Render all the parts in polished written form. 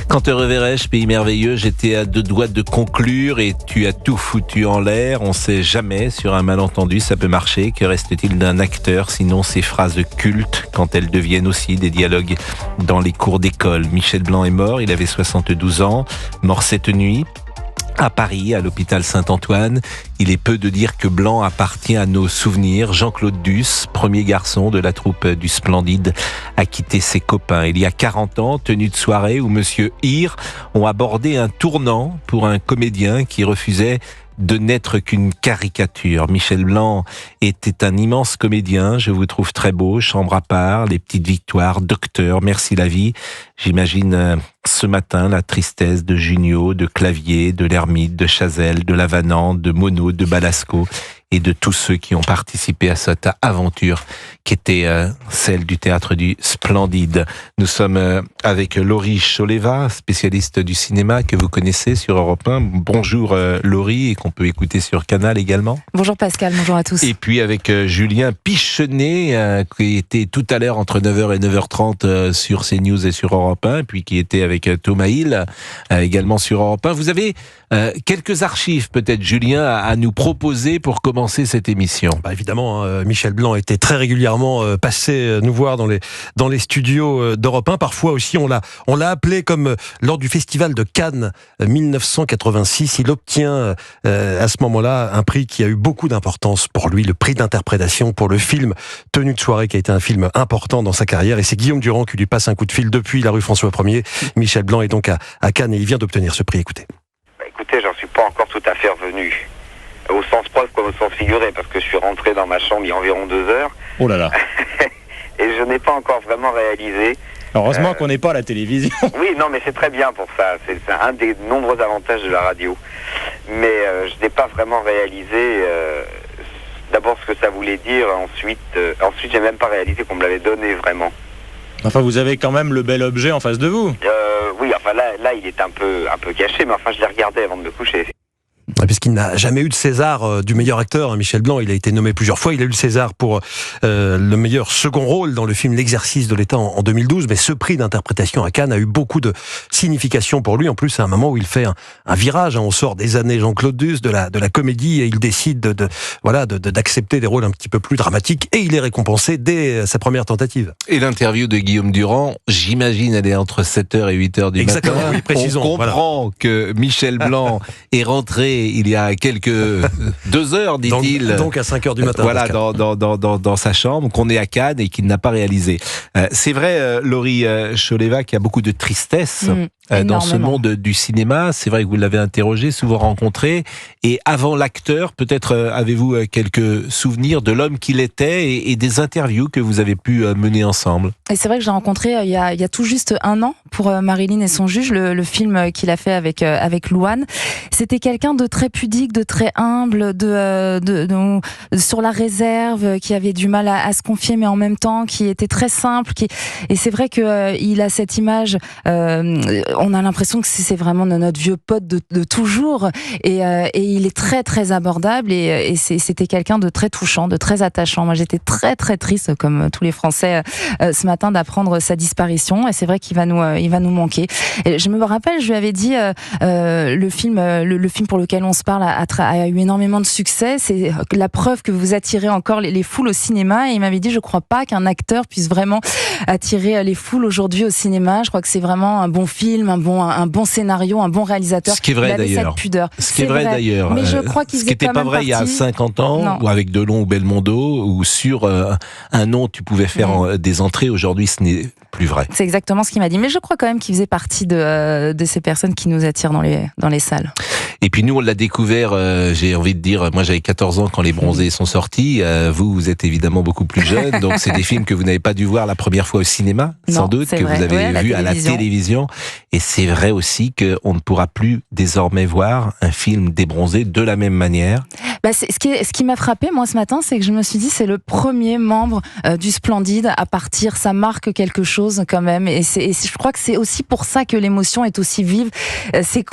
Quand te reverrai-je, pays merveilleux, j'étais à 2 doigts de conclure et tu as tout foutu en l'air. On sait jamais, sur un malentendu, ça peut marcher. Que reste-t-il d'un acteur, sinon ces phrases cultes, quand elles deviennent aussi des dialogues dans les cours d'école. Michel Blanc est mort, il avait 72 ans, mort cette nuit. À Paris, à l'hôpital Saint-Antoine, il est peu de dire que Blanc appartient à nos souvenirs. Jean-Claude Duss, premier garçon de la troupe du Splendide, a quitté ses copains. Il y a 40 ans, tenue de soirée où Monsieur Hir ont abordé un tournant pour un comédien qui refusait de n'être qu'une caricature. Michel Blanc était un immense comédien, je vous trouve très beau, Chambre à part, Les petites victoires, Docteur, Merci la vie. J'imagine ce matin la tristesse de Junio, de Clavier, de l'Ermite, de Chazelle, de Lavanant, de Monod, de Balasco et de tous ceux qui ont participé à cette aventure qui était celle du théâtre du Splendide. Nous sommes avec Laurie Choleva, spécialiste du cinéma que vous connaissez sur Europe 1. Bonjour Laurie, et qu'on peut écouter sur Canal également. Bonjour Pascal, bonjour à tous. Et puis avec Julien Pichenet, qui était tout à l'heure entre 9h et 9h30 sur CNews et sur Europe 1, puis qui était avec Thomas Hill, également sur Europe 1. Vous avez quelques archives peut-être, Julien, à nous proposer pour commencer cette émission. Évidemment, Michel Blanc était très régulièrement passé nous voir dans les studios d'Europe 1. Parfois aussi, on l'a appelé, comme lors du festival de Cannes 1986. Il obtient à ce moment-là un prix qui a eu beaucoup d'importance pour lui, le prix d'interprétation pour le film Tenue de soirée, qui a été un film important dans sa carrière. Et c'est Guillaume Durand qui lui passe un coup de fil depuis la rue François 1er. Michel Blanc est donc à Cannes et il vient d'obtenir ce prix. Écoutez. Écoutez, j'en suis pas encore tout à fait revenu. Au sens propre comme au sens figuré, parce que je suis rentré dans ma chambre il y a environ 2 heures. Oh là là. Et je n'ai pas encore vraiment réalisé. Heureusement qu'on n'est pas à la télévision. Oui, non, mais c'est très bien pour ça. C'est un des nombreux avantages de la radio. Mais je n'ai pas vraiment réalisé d'abord ce que ça voulait dire. Ensuite, j'ai même pas réalisé qu'on me l'avait donné vraiment. Enfin, vous avez quand même le bel objet en face de vous. Oui, enfin là, il est un peu caché, mais enfin, je l'ai regardé avant de me coucher. Puisqu'il n'a jamais eu de César du meilleur acteur, Michel Blanc, il a été nommé plusieurs fois. Il a eu le César pour le meilleur second rôle dans le film L'exercice de l'État en 2012. Mais ce prix d'interprétation à Cannes a eu beaucoup de signification pour lui. En plus, c'est un moment où il fait un virage. On sort des années Jean-Claude Duss, de la comédie, et il décide d'accepter des rôles un petit peu plus dramatiques. Et il est récompensé dès sa première tentative. Et l'interview de Guillaume Durand, j'imagine, elle est entre 7h et 8h du matin. Oui, précisons. On comprend que Michel Blanc est rentré il y a quelques 2 heures, dit-il. Donc à 5h du matin. Voilà, dans sa chambre, qu'on est à Cannes et qu'il n'a pas réalisé. C'est vrai, Laurie Choleva, qu'il y a beaucoup de tristesse dans ce monde du cinéma. C'est vrai que vous l'avez interrogé, souvent rencontré. Et avant l'acteur, peut-être avez-vous quelques souvenirs de l'homme qu'il était et des interviews que vous avez pu mener ensemble. Et c'est vrai que j'ai rencontré il y a tout juste 1 an pour Marilyn et son juge, le film qu'il a fait avec Louane. C'était quelqu'un de très pudique, de très humble, sur la réserve, qui avait du mal à se confier, mais en même temps qui était très simple. Et c'est vrai que il a cette image. On a l'impression que c'est vraiment notre vieux pote de toujours. Et il est très très abordable. Et c'était quelqu'un de très touchant, de très attachant. Moi, j'étais très très triste, comme tous les Français, ce matin, d'apprendre sa disparition. Et c'est vrai qu'il va nous manquer. Et je me rappelle, je lui avais dit le film pour lequel on se parle a eu énormément de succès. C'est la preuve que vous attirez encore les foules au cinéma. Et il m'avait dit, je crois pas qu'un acteur puisse vraiment attirer les foules aujourd'hui au cinéma. Je crois que c'est vraiment un bon film, un bon scénario, un bon réalisateur. Ce qui est vrai d'ailleurs. Cette pudeur. Ce qui est vrai d'ailleurs. Mais je crois qu'il ce qui n'était pas vrai il y a 50 ans, ou avec Delon ou Belmondo, où sur un nom tu pouvais faire des entrées. Aujourd'hui, ce n'est plus vrai. C'est exactement ce qu'il m'a dit. Mais je crois quand même qu'il faisait partie de ces personnes qui nous attirent dans les salles. Et puis nous, on l'a découvert, j'ai envie de dire, moi j'avais 14 ans quand Les Bronzés sont sortis, vous êtes évidemment beaucoup plus jeune, donc c'est des films que vous n'avez pas dû voir la première fois au cinéma, sans doute, que vous avez vu à la télévision. Et c'est vrai aussi qu'on ne pourra plus désormais voir un film des Bronzés de la même manière. Ce qui m'a frappé, moi, ce matin, c'est que je me suis dit, c'est le premier membre du Splendide à partir. Ça marque quelque chose quand même. Et je crois que c'est aussi pour ça que l'émotion est aussi vive. C'est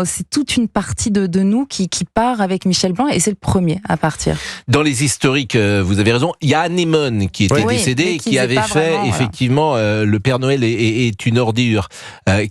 c'est toute une partie de nous qui part avec Michel Blanc, et c'est le premier à partir. Dans les historiques, vous avez raison, il y a Anémone qui était décédé, qui avait fait vraiment, effectivement Le Père Noël est une ordure,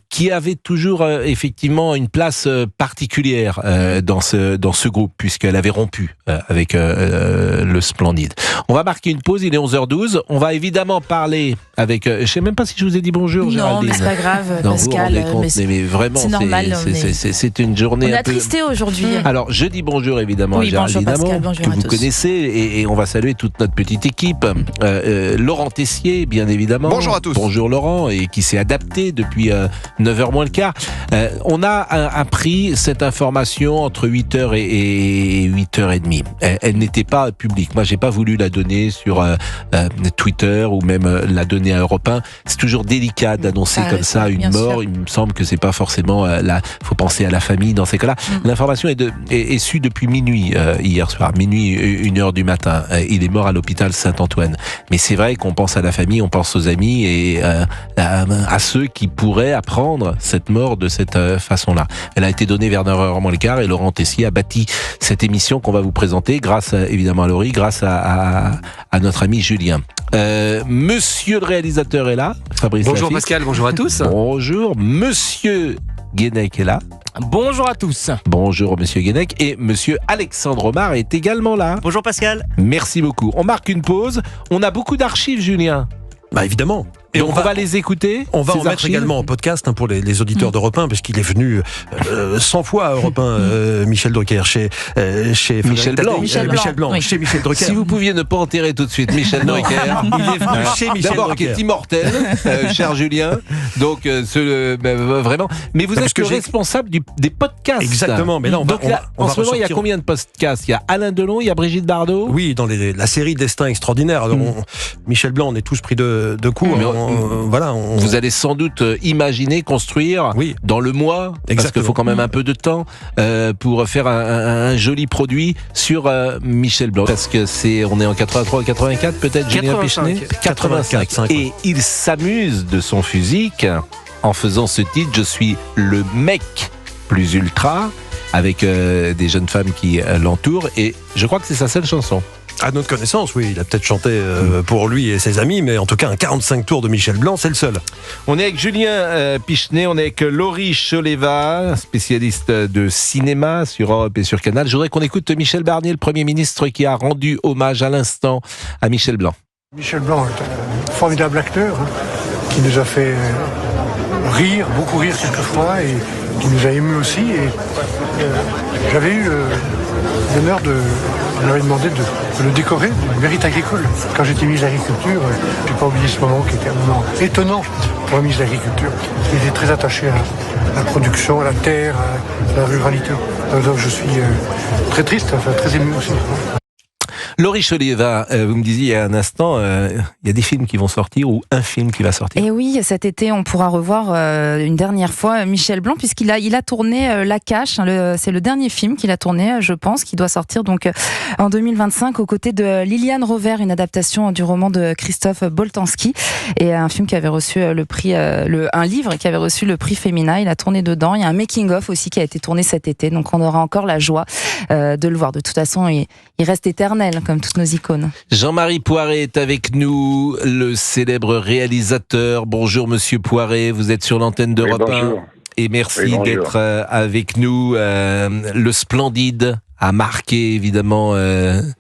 qui avait toujours effectivement une place particulière dans ce groupe, puisqu'elle avait rompu avec le Splendide. On va marquer une pause, il est 11h12. On va évidemment parler avec... je sais même pas si je vous ai dit bonjour, Géraldine. Non, mais c'est pas grave, non, Pascal. Vous vous rendez compte, mais vraiment, c'est normal. C'est une journée on un a attristé aujourd'hui. Alors, je dis bonjour évidemment à Géraldine Pascal, bonjour que à vous tous. connaissez, et on va saluer toute notre petite équipe. Laurent Tessier, bien évidemment. Bonjour à tous. Bonjour Laurent, et qui s'est adapté depuis 9h moins le quart. On a appris cette information entre 8h et 8h30. Elle n'était pas publique. Moi, j'ai pas voulu la donner sur Twitter ou même la donner à Europe 1. C'est toujours délicat d'annoncer comme ça une mort. Sûr. Il me semble que c'est pas forcément faut penser à la famille dans ces cas-là. L'information est su depuis minuit hier soir, minuit 1h du matin. Il est mort à l'hôpital Saint-Antoine. Mais c'est vrai qu'on pense à la famille, on pense aux amis et à ceux qui pourraient apprendre cette mort de cette façon-là. Elle a été donnée vers 9h moins le quart, et Laurent Tessier a bâti cette émission qu'on va vous présenter grâce évidemment à Laurie, grâce à notre ami Julien. Monsieur le réalisateur est là, Fabrice Bonjour Lafitte. Pascal, bonjour à tous. Bonjour. Monsieur Guénec est là. Bonjour à tous. Bonjour Monsieur Guénec, et Monsieur Alexandre Omar est également là. Bonjour Pascal. Merci beaucoup. On marque une pause. On a beaucoup d'archives, Julien. Bah évidemment. Et donc on va les écouter. On va ces en mettre archives. également en podcast pour les auditeurs d'Europe 1, parce qu'il est venu 100 fois à Europe 1, Michel Drucker, chez Michel Blanc. Michel Blanc, oui. chez Michel Drucker. Si vous pouviez ne pas enterrer tout de suite Michel Drucker. Il est venu chez Michel D'abord, qui Drucker. est immortel, cher Julien. Donc, vraiment. Mais vous Parce êtes que le responsable des podcasts. Exactement, mais là, on va, Donc là, on en va ce moment, il y a ressortir. combien de podcasts? Il y a Alain Delon, il y a Brigitte Bardot. Oui, dans la série Destin extraordinaire. Alors, Michel Blanc, on est tous pris de court. Mais Voilà. Vous allez sans doute imaginer, construire dans le mois, parce qu'il faut quand même un peu de temps pour faire un joli produit sur Michel Blanc. Parce que on est en 83, 84 peut-être, Julien Péchenet 85. Et il s'amuse de son physique en faisant ce titre, je suis le mec plus ultra, avec des jeunes femmes qui l'entourent, et je crois que c'est sa seule chanson. À notre connaissance, oui, il a peut-être chanté pour lui et ses amis, mais en tout cas, un 45 tours de Michel Blanc, c'est le seul. On est avec Julien Pichenet, on est avec Laurie Choleva, spécialiste de cinéma sur Europe et sur Canal. Je voudrais qu'on écoute Michel Barnier, le Premier ministre, qui a rendu hommage à l'instant à Michel Blanc. Michel Blanc est un formidable acteur qui nous a fait rire, beaucoup rire quelquefois, et qui nous a émus aussi. Et j'avais eu l'honneur on avait demandé de le décorer du mérite agricole. Quand j'étais ministre de l'Agriculture, je n'ai pas oublié ce moment qui était un moment étonnant pour un ministre de l'Agriculture. Il était très attaché à la production, à la terre, à la ruralité. Donc je suis très triste, enfin très ému aussi. Laurie Choleva, vous me disiez il y a un instant, il y a des films qui vont sortir, ou un film qui va sortir. Et oui, cet été, on pourra revoir une dernière fois Michel Blanc, puisqu'il a tourné La Cache. C'est le dernier film qu'il a tourné, je pense, qui doit sortir donc en 2025 aux côtés de Liliane Rover, une adaptation du roman de Christophe Boltanski, et un film qui avait reçu le prix, un livre qui avait reçu le prix Femina. Il a tourné dedans. Il y a un making-of aussi qui a été tourné cet été, donc on aura encore la joie de le voir. De toute façon, il reste éternel, comme toutes nos icônes. Jean-Marie Poiret est avec nous, le célèbre réalisateur. Bonjour Monsieur Poiret, vous êtes sur l'antenne d'Europe 1. Et merci d'être avec nous. Le Splendide a marqué évidemment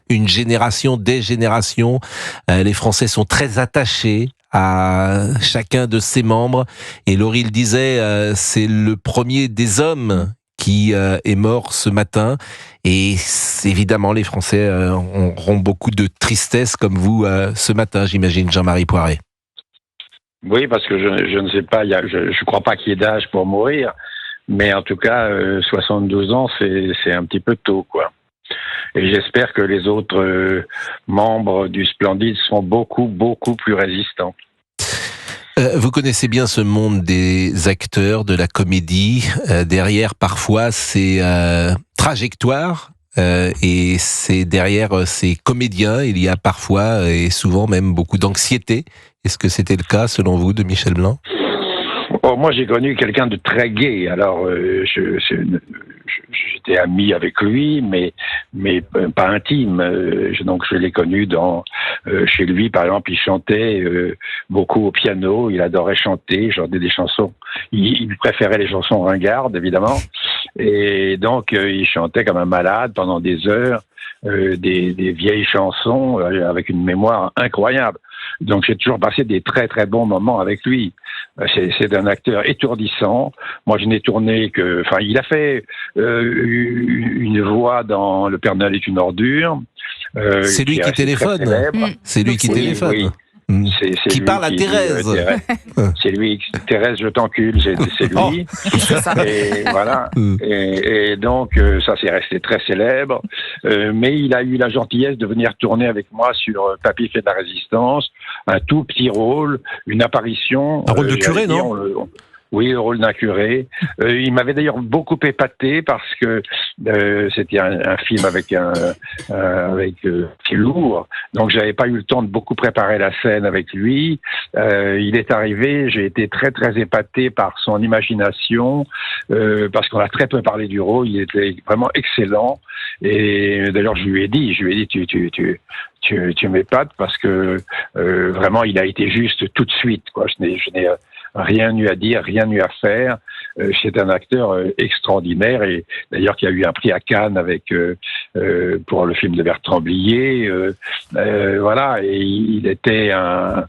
une génération, des générations. Les Français sont très attachés à chacun de ses membres. Et Laurie le disait, c'est le premier des hommes qui est mort ce matin, et évidemment les Français auront beaucoup de tristesse comme vous ce matin, j'imagine, Jean-Marie Poiret. Oui, parce que je ne sais pas, je crois pas qu'il y ait d'âge pour mourir, mais en tout cas 72 ans c'est un petit peu tôt, quoi. Et j'espère que les autres membres du Splendide seront beaucoup plus résistants. Vous connaissez bien ce monde des acteurs, de la comédie. Derrière, parfois, ces trajectoires et c'est derrière ces comédiens, il y a parfois et souvent même beaucoup d'anxiété. Est-ce que c'était le cas selon vous de Michel Blanc? Oh, moi, j'ai connu quelqu'un de très gai. Alors, j'étais ami avec lui, mais pas intime. Donc, je l'ai connu chez lui, par exemple, il chantait beaucoup au piano. Il adorait chanter, chantait des chansons. Il préférait les chansons ringardes, évidemment. Et donc, il chantait comme un malade pendant des heures, des vieilles chansons avec une mémoire incroyable. Donc, j'ai toujours passé des très, très bons moments avec lui. C'est un acteur étourdissant. Moi, je n'ai tourné il a fait une voix dans Le Père Noël est une ordure. C'est lui qui téléphone. C'est lui qui téléphone. Oui. Qui parle à Thérèse. C'est lui, Thérèse, je t'encule, c'est lui. Et voilà. Et donc, ça, c'est resté très célèbre. Mais il a eu la gentillesse de venir tourner avec moi sur Papy fait de la résistance. Un tout petit rôle, une apparition. Un rôle de curé, non? Oui, le rôle d'un curé. Il m'avait d'ailleurs beaucoup épaté parce que c'était un film avec lourd. Donc, j'avais pas eu le temps de beaucoup préparer la scène avec lui. Il est arrivé, j'ai été très très épaté par son imagination parce qu'on a très peu parlé du rôle. Il était vraiment excellent. Et d'ailleurs, je lui ai dit, tu m'épates parce que vraiment, il a été juste tout de suite, quoi. Je n'ai rien eu à dire, rien eu à faire. C'est un acteur extraordinaire et d'ailleurs qui a eu un prix à Cannes pour le film de Bertrand Blier. Voilà, et il était un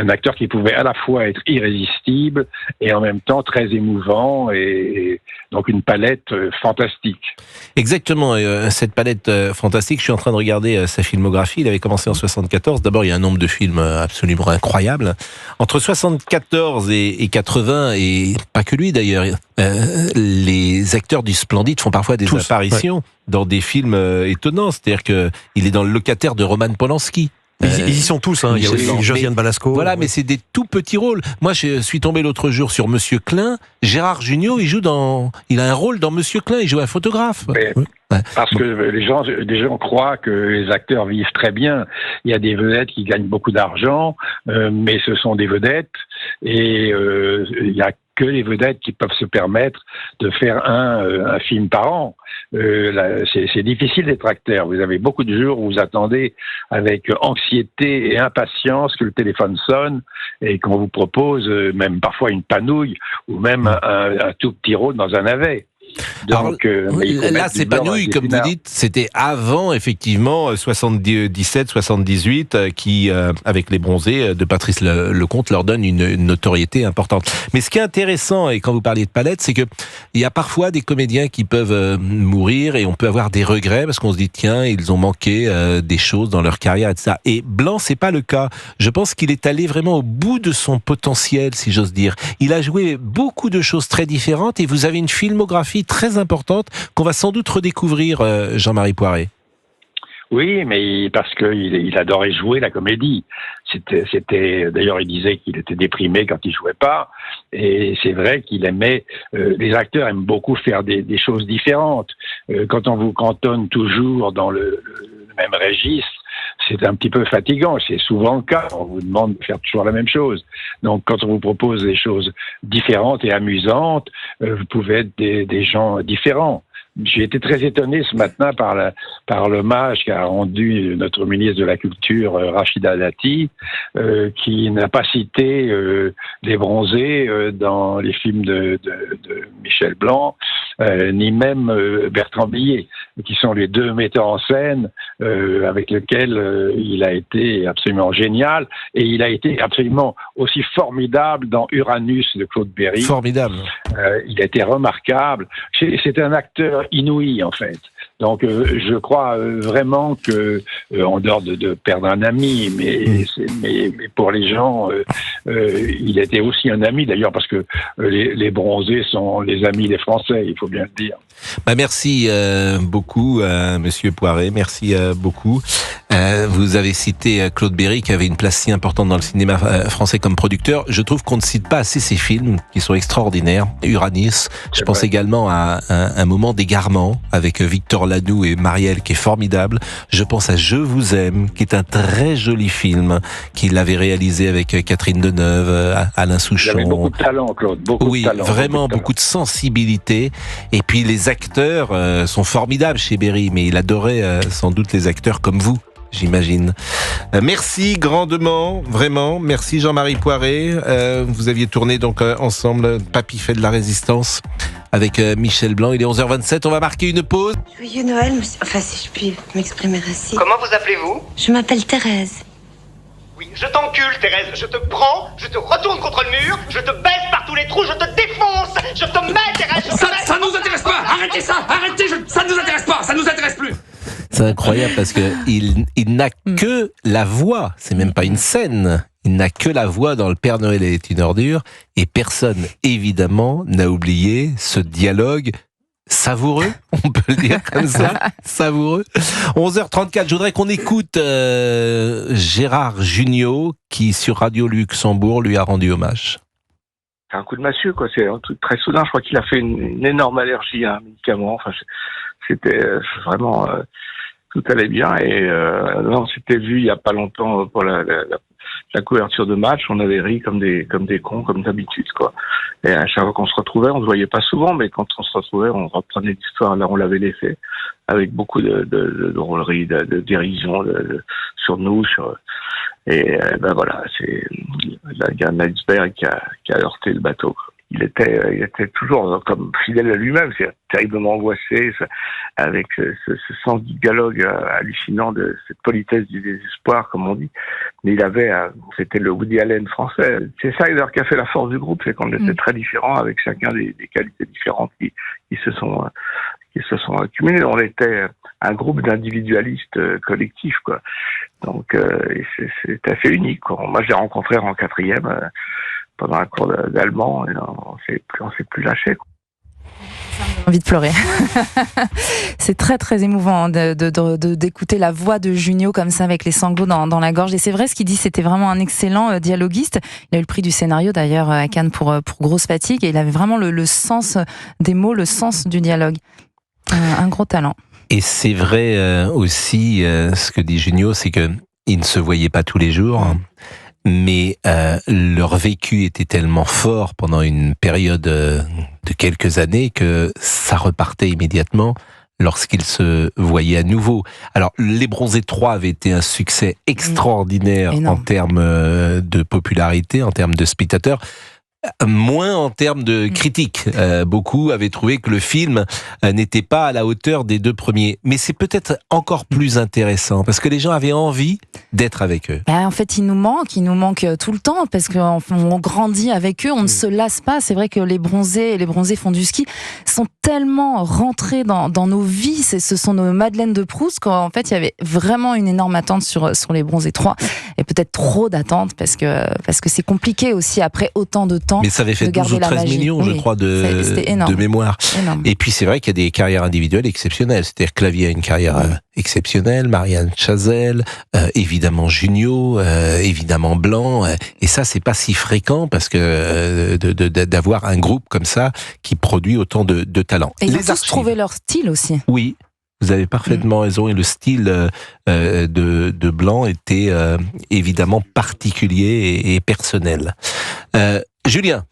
acteur qui pouvait à la fois être irrésistible et en même temps très émouvant et donc une palette fantastique. Exactement, cette palette fantastique. Je suis en train de regarder sa filmographie. Il avait commencé en 74. D'abord, il y a un nombre de films absolument incroyable. Entre 74 et 80, et pas que lui d'ailleurs, les acteurs du Splendide font parfois des apparitions dans des films étonnants. C'est-à-dire qu'il est dans Le Locataire de Roman Polanski. Ils y sont tous, hein. Il y a aussi Josiane Balasco. Voilà, mais c'est des tout petits rôles. Moi, je suis tombé l'autre jour sur Monsieur Klein. Gérard Jugnot, il a un rôle dans Monsieur Klein, il joue un photographe. Parce que les gens croient que les acteurs vivent très bien. Il y a des vedettes qui gagnent beaucoup d'argent, mais ce sont des vedettes et il y a que les vedettes qui peuvent se permettre de faire un film par an. C'est difficile d'être acteur. Vous avez beaucoup de jours où vous attendez avec anxiété et impatience que le téléphone sonne et qu'on vous propose même parfois une panouille ou même un tout petit rôle dans un navet. Donc, là, c'est panouille, comme vous dites, c'était avant, effectivement, 77-78, qui, avec Les Bronzés de Patrice Lecomte, leur donne une notoriété importante. Mais ce qui est intéressant, et quand vous parliez de palette, c'est que il y a parfois des comédiens qui peuvent mourir et on peut avoir des regrets parce qu'on se dit, tiens, ils ont manqué des choses dans leur carrière, etc. Et Blanc, c'est pas le cas. Je pense qu'il est allé vraiment au bout de son potentiel, si j'ose dire. Il a joué beaucoup de choses très différentes et vous avez une filmographie très importante qu'on va sans doute redécouvrir, Jean-Marie Poiret. Oui, mais parce qu'il adorait jouer la comédie. C'était d'ailleurs, il disait qu'il était déprimé quand il jouait pas. Et c'est vrai qu'il aimait. Les acteurs aiment beaucoup faire des choses différentes. Quand on vous cantonne toujours dans le même registre, c'est un petit peu fatigant. C'est souvent le cas. On vous demande de faire toujours la même chose. Donc, quand on vous propose des choses différentes et amusantes, vous pouvez être des gens différents. J'ai été très étonné ce matin par l'hommage qu'a rendu notre ministre de la Culture, Rachida Dati, qui n'a pas cité Les Bronzés dans les films de Michel Blanc, ni même Bertrand Blier, qui sont les deux metteurs en scène avec lesquels il a été absolument génial, et il a été absolument aussi formidable dans Uranus de Claude Berry. Formidable. Il a été remarquable. C'est un acteur inouï, en fait. Donc, je crois vraiment que, en dehors de perdre un ami, mais pour les gens, il était aussi un ami, d'ailleurs, parce que les Bronzés sont les amis des Français, il faut bien le dire. Merci beaucoup, Monsieur Poiret. Merci beaucoup. Vous avez cité Claude Berry qui avait une place si importante dans le cinéma français comme producteur. Je trouve qu'on ne cite pas assez ces films qui sont extraordinaires. Uranus. Je pense également à un moment d'égarement avec Victor Lanoux et Marielle qui est formidable. Je pense à Je vous aime qui est un très joli film qu'il avait réalisé avec Catherine Deneuve, Alain Souchon. Il avait beaucoup de talent, Claude. Oui, vraiment beaucoup de sensibilité. Et puis les acteurs sont formidables chez Berry, mais il adorait sans doute les acteurs comme vous, j'imagine. Merci grandement, vraiment. Merci Jean-Marie Poiré. Vous aviez tourné donc ensemble Papy fait de la résistance avec Michel Blanc. Il est 11h27, on va marquer une pause. Joyeux Noël, monsieur. Enfin, si je puis m'exprimer ainsi. Comment vous appelez-vous ? Je m'appelle Thérèse. Oui, je t'encule, Thérèse. Je te prends, je te retourne contre le mur, je te baisse par tous les trous, je te défonce, je te mets, Thérèse, je te mets... Ça nous intéresse pas. Arrêtez ça. Arrêtez. Ça ne nous intéresse pas. Ça nous intéresse plus. C'est incroyable parce que il n'a que la voix. C'est même pas une scène. Il n'a que la voix dans Le Père Noël est une ordure. Et personne, évidemment, n'a oublié ce dialogue savoureux, on peut le dire comme ça, savoureux. 11h34, je voudrais qu'on écoute Gérard Jugnot qui, sur Radio Luxembourg, lui a rendu hommage. C'est un coup de massue, quoi. C'est un truc très soudain. Je crois qu'il a fait une énorme allergie à un médicament. Enfin, c'était vraiment... tout allait bien. Et on s'était vu il y a pas longtemps pour la couverture de match. On avait ri comme des cons, comme d'habitude, quoi. Et à chaque fois qu'on se retrouvait, on se voyait pas souvent, mais quand on se retrouvait, on reprenait l'histoire là où on l'avait laissé, avec beaucoup de drôleries, de dérision sur nous, et ben voilà, là, il y a un iceberg qui a heurté le bateau, quoi. Il était toujours comme fidèle à lui-même, c'est terriblement angoissé, avec ce sens du dialogue hallucinant, de cette politesse du désespoir, comme on dit. Mais c'était le Woody Allen français. C'est ça d'ailleurs qui a fait la force du groupe, c'est qu'on était très différents, avec chacun des qualités différentes qui se sont accumulées. On était un groupe d'individualistes collectifs, quoi. Donc c'est assez unique, quoi. Moi, je l'ai rencontré en 4e. Pendant un cours d'allemand, et on s'est plus lâché, quoi. J'ai envie de pleurer. C'est très très émouvant d'écouter la voix de Jugnot comme ça avec les sanglots dans la gorge. Et c'est vrai ce qu'il dit, c'était vraiment un excellent dialoguiste. Il a eu le prix du scénario d'ailleurs à Cannes pour Grosse Fatigue, et il avait vraiment le sens des mots, le sens du dialogue. Un gros talent. Et c'est vrai aussi ce que dit Jugnot, c'est que ils ne se voyaient pas tous les jours. Mais leur vécu était tellement fort pendant une période de quelques années que ça repartait immédiatement lorsqu'ils se voyaient à nouveau. Alors, Les Bronzés 3 avait été un succès extraordinaire en termes de popularité, en termes de spectateurs. Moins en termes de critiques. Beaucoup avaient trouvé que le film n'était pas à la hauteur des deux premiers. Mais c'est peut-être encore plus intéressant parce que les gens avaient envie d'être avec eux. En fait, il nous manque tout le temps parce qu'on grandit avec eux, on ne se lasse pas. C'est vrai que les bronzés font du ski sont tellement rentrés dans nos vies. Ce sont nos Madeleines de Proust qu'en fait, il y avait vraiment une énorme attente sur Les Bronzés 3 et peut-être trop d'attente parce que c'est compliqué aussi après autant de temps. Mais ça avait fait 12 ou 13 millions, je crois, de mémoire. Énorme. Et puis c'est vrai qu'il y a des carrières individuelles exceptionnelles. C'est-à-dire que Clavier a une carrière exceptionnelle, Marianne Chazelle, évidemment Jugnot, évidemment Blanc. Et ça, c'est pas si fréquent parce que d'avoir un groupe comme ça qui produit autant de talents. Et ils ont tous trouvé leur style aussi. Oui. Vous avez parfaitement raison, et le style de Blanc était évidemment particulier et personnel. Julien,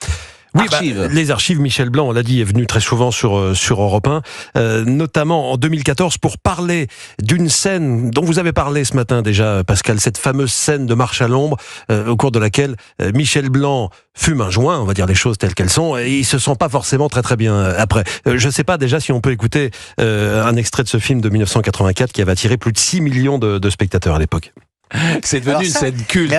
oui, les archives, Michel Blanc, on l'a dit, est venu très souvent sur Europe 1, notamment en 2014 pour parler d'une scène dont vous avez parlé ce matin déjà, Pascal, cette fameuse scène de Marche à l'ombre, au cours de laquelle Michel Blanc fume un joint, on va dire les choses telles qu'elles sont, et il se sent pas forcément très très bien après. Je sais pas déjà si on peut écouter un extrait de ce film de 1984 qui avait attiré plus de 6 millions de spectateurs à l'époque. C'est devenu une scène culte.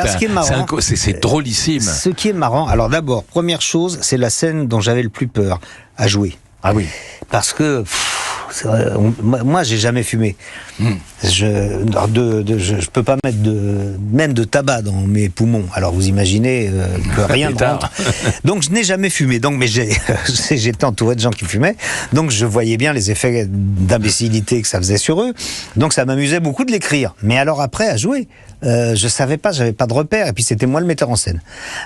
C'est drôlissime. Ce qui est marrant, alors d'abord, première chose, c'est la scène dont j'avais le plus peur à jouer. Ah oui. Parce que moi, j'ai jamais fumé. Je peux pas mettre même de tabac dans mes poumons. Alors vous imaginez que rien ne rentre. Donc je n'ai jamais fumé. Donc, mais j'étais entouré de gens qui fumaient. Donc je voyais bien les effets d'imbécilité que ça faisait sur eux. Donc ça m'amusait beaucoup de l'écrire. Mais alors après, à jouer, je savais pas, j'avais pas de repère. Et puis c'était moi le metteur en scène.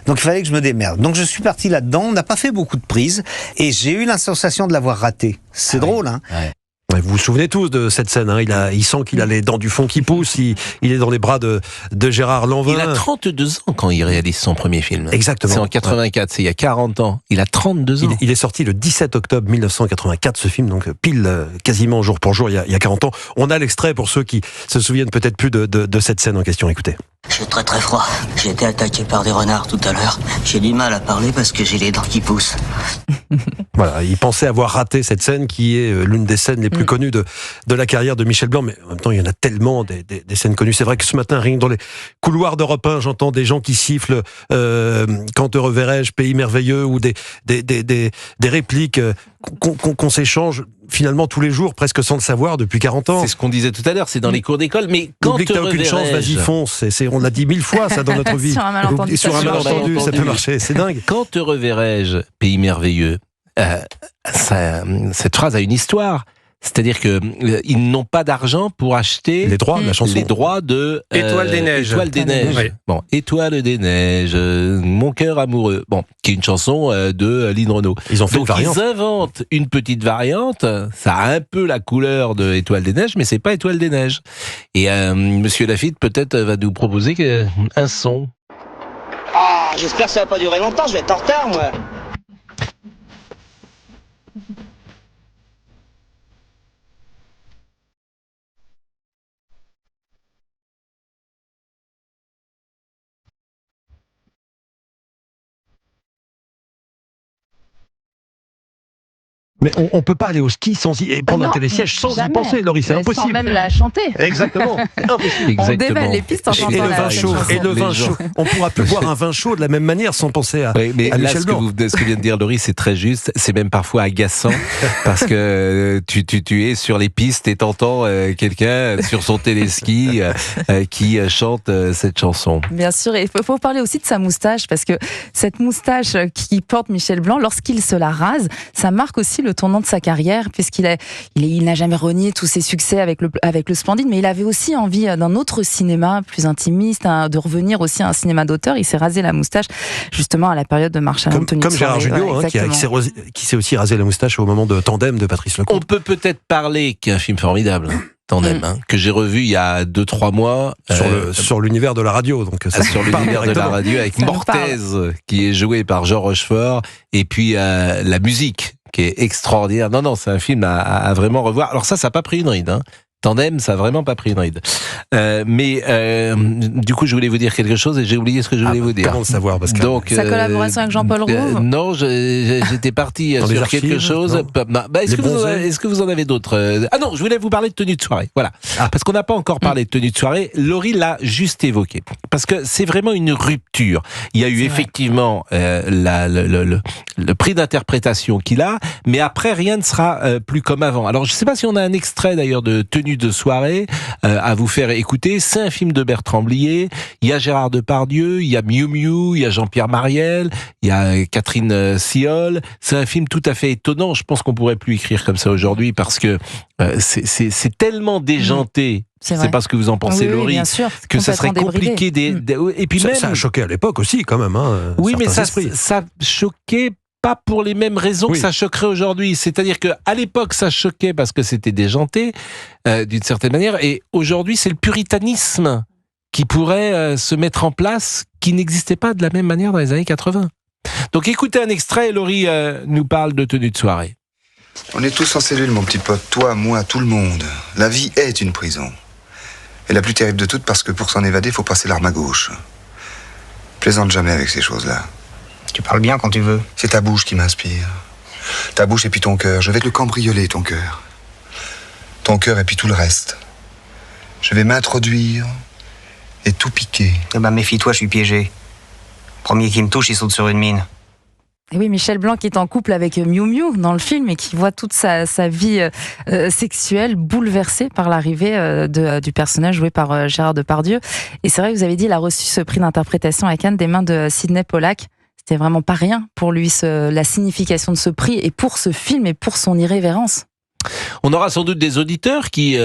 Donc il fallait que je me démerde. Donc je suis parti là-dedans. On n'a pas fait beaucoup de prises. Et j'ai eu la sensation de l'avoir raté. C'est drôle, hein. Ouais. Vous vous souvenez tous de cette scène, hein. Il sent qu'il a les dents du fond qui poussent, il est dans les bras de Gérard Lanvin. Il a 32 ans quand il réalise son premier film. Exactement. C'est en 84, c'est il y a 40 ans. Il a 32 ans. Il est sorti le 17 octobre 1984, ce film, donc pile quasiment jour pour jour, il y a 40 ans. On a l'extrait pour ceux qui se souviennent peut-être plus de cette scène en question. Écoutez. J'ai très très froid. J'ai été attaqué par des renards tout à l'heure. J'ai du mal à parler parce que j'ai les dents qui poussent. Voilà, il pensait avoir raté cette scène qui est l'une des scènes les plus connues de la carrière de Michel Blanc, mais en même temps il y en a tellement des scènes connues. C'est vrai que ce matin, rien que dans les couloirs d'Europe 1, j'entends des gens qui sifflent Quand te reverrai-je, Pays merveilleux, ou des répliques qu'on s'échange finalement tous les jours, presque sans le savoir, depuis 40 ans. C'est ce qu'on disait tout à l'heure, c'est dans les cours d'école, mais quand N'oublie que t'as aucune chance, vas-y fonce. On l'a dit 1000 fois ça dans notre vie. Sur un malentendu, ça peut marcher, c'est dingue. Quand te reverrai-je, Pays merveilleux, cette phrase a une histoire. C'est-à-dire que ils n'ont pas d'argent pour acheter les droits de la chanson. Les droits de Étoile des neiges. Étoile des neiges. Oui. Bon, Étoile des neiges, Mon cœur amoureux. Bon, qui est une chanson de Lynn Renaud. Ils ont fait une variante. Ils inventent une petite variante. Ça a un peu la couleur de Étoile des neiges, mais c'est pas Étoile des neiges. Et Monsieur Laffitte peut-être va nous proposer un son. Ah, j'espère que ça va pas durer longtemps. Je vais être en retard, moi. Mais on peut pas aller au ski sans y prendre un télésiège sans y penser, Laurie, c'est impossible. Sans même la chanter. Exactement. Impossible. On dévale les pistes en chantant le vin chaud. Et le vin chaud. On pourra plus boire un vin chaud de la même manière sans penser à Michel Blanc. Ce que vient de dire Laurie, c'est très juste. C'est même parfois agaçant parce que tu es sur les pistes et t'entends quelqu'un sur son téléski qui chante cette chanson. Bien sûr, et il faut parler aussi de sa moustache parce que cette moustache qui porte Michel Blanc, lorsqu'il se la rase, ça marque aussi le tournant de sa carrière, puisqu'il n'a jamais renié tous ses succès avec le Splendide, mais il avait aussi envie d'un autre cinéma plus intimiste, de revenir aussi à un cinéma d'auteur. Il s'est rasé la moustache justement à la période de Marshall Anthony. Comme Gérard Jugnot, qui s'est aussi rasé la moustache au moment de Tandem de Patrice Lecomte. On peut peut-être parler qu'un film formidable. Tandem, que j'ai revu il y a 2-3 mois. Sur l'univers de la radio. Donc ça sur l'univers de la radio avec Mortez, qui est joué par Jean Rochefort, et puis la musique, qui est extraordinaire. Non, c'est un film à vraiment revoir. Alors ça n'a pas pris une ride, hein. Tandem, ça n'a vraiment pas pris une ride. Mais du coup, je voulais vous dire quelque chose et j'ai oublié ce que je voulais vous dire. Comment le savoir, Pascal? Donc, sa collaboration avec Jean-Paul Rouve. Non, j'étais parti sur quelque chose. Est-ce que vous en avez d'autres? Ah non, je voulais vous parler de tenue de soirée. Voilà. Parce qu'on n'a pas encore parlé de tenue de soirée. Laurie l'a juste évoqué. Parce que c'est vraiment une rupture. Il y a eu effectivement le prix d'interprétation qu'il a, mais après, rien ne sera plus comme avant. Alors, je ne sais pas si on a un extrait d'ailleurs de tenue de soirée à vous faire écouter. C'est un film de Bertrand Blier. Il y a Gérard Depardieu, il y a Miu Miu, il y a Jean-Pierre Mariel, il y a Catherine Siol. C'est un film tout à fait étonnant. Je pense qu'on pourrait plus écrire comme ça aujourd'hui parce que c'est tellement déjanté. C'est pas ce que vous en pensez, Laurie, bien sûr, que ça serait compliqué. Et puis ça a choqué à l'époque aussi, quand même. Oui, mais ça choquait pas pour les mêmes raisons que ça choquerait aujourd'hui. C'est-à-dire qu'à l'époque, ça choquait parce que c'était déjanté, d'une certaine manière, et aujourd'hui, c'est le puritanisme qui pourrait se mettre en place, qui n'existait pas de la même manière dans les années 80. Donc écoutez un extrait, Laurie nous parle de tenue de soirée. On est tous en cellule, mon petit pote. Toi, moi, tout le monde. La vie est une prison. Et la plus terrible de toutes parce que pour s'en évader, il faut passer l'arme à gauche. Plaisante jamais avec ces choses-là. Tu parles bien quand tu veux. C'est ta bouche qui m'inspire. Ta bouche et puis ton cœur. Je vais te le cambrioler, ton cœur. Ton cœur et puis tout le reste. Je vais m'introduire et tout piquer. Eh ben, méfie-toi, je suis piégé. Premier qui me touche, il saute sur une mine. Et oui, Michel Blanc qui est en couple avec Miu Miu dans le film et qui voit toute sa vie sexuelle bouleversée par l'arrivée du personnage joué par Gérard Depardieu. Et c'est vrai que vous avez dit, il a reçu ce prix d'interprétation à Cannes des mains de Sidney Pollack. C'était vraiment pas rien pour lui, la signification de ce prix et pour ce film et pour son irrévérence. On aura sans doute des auditeurs qui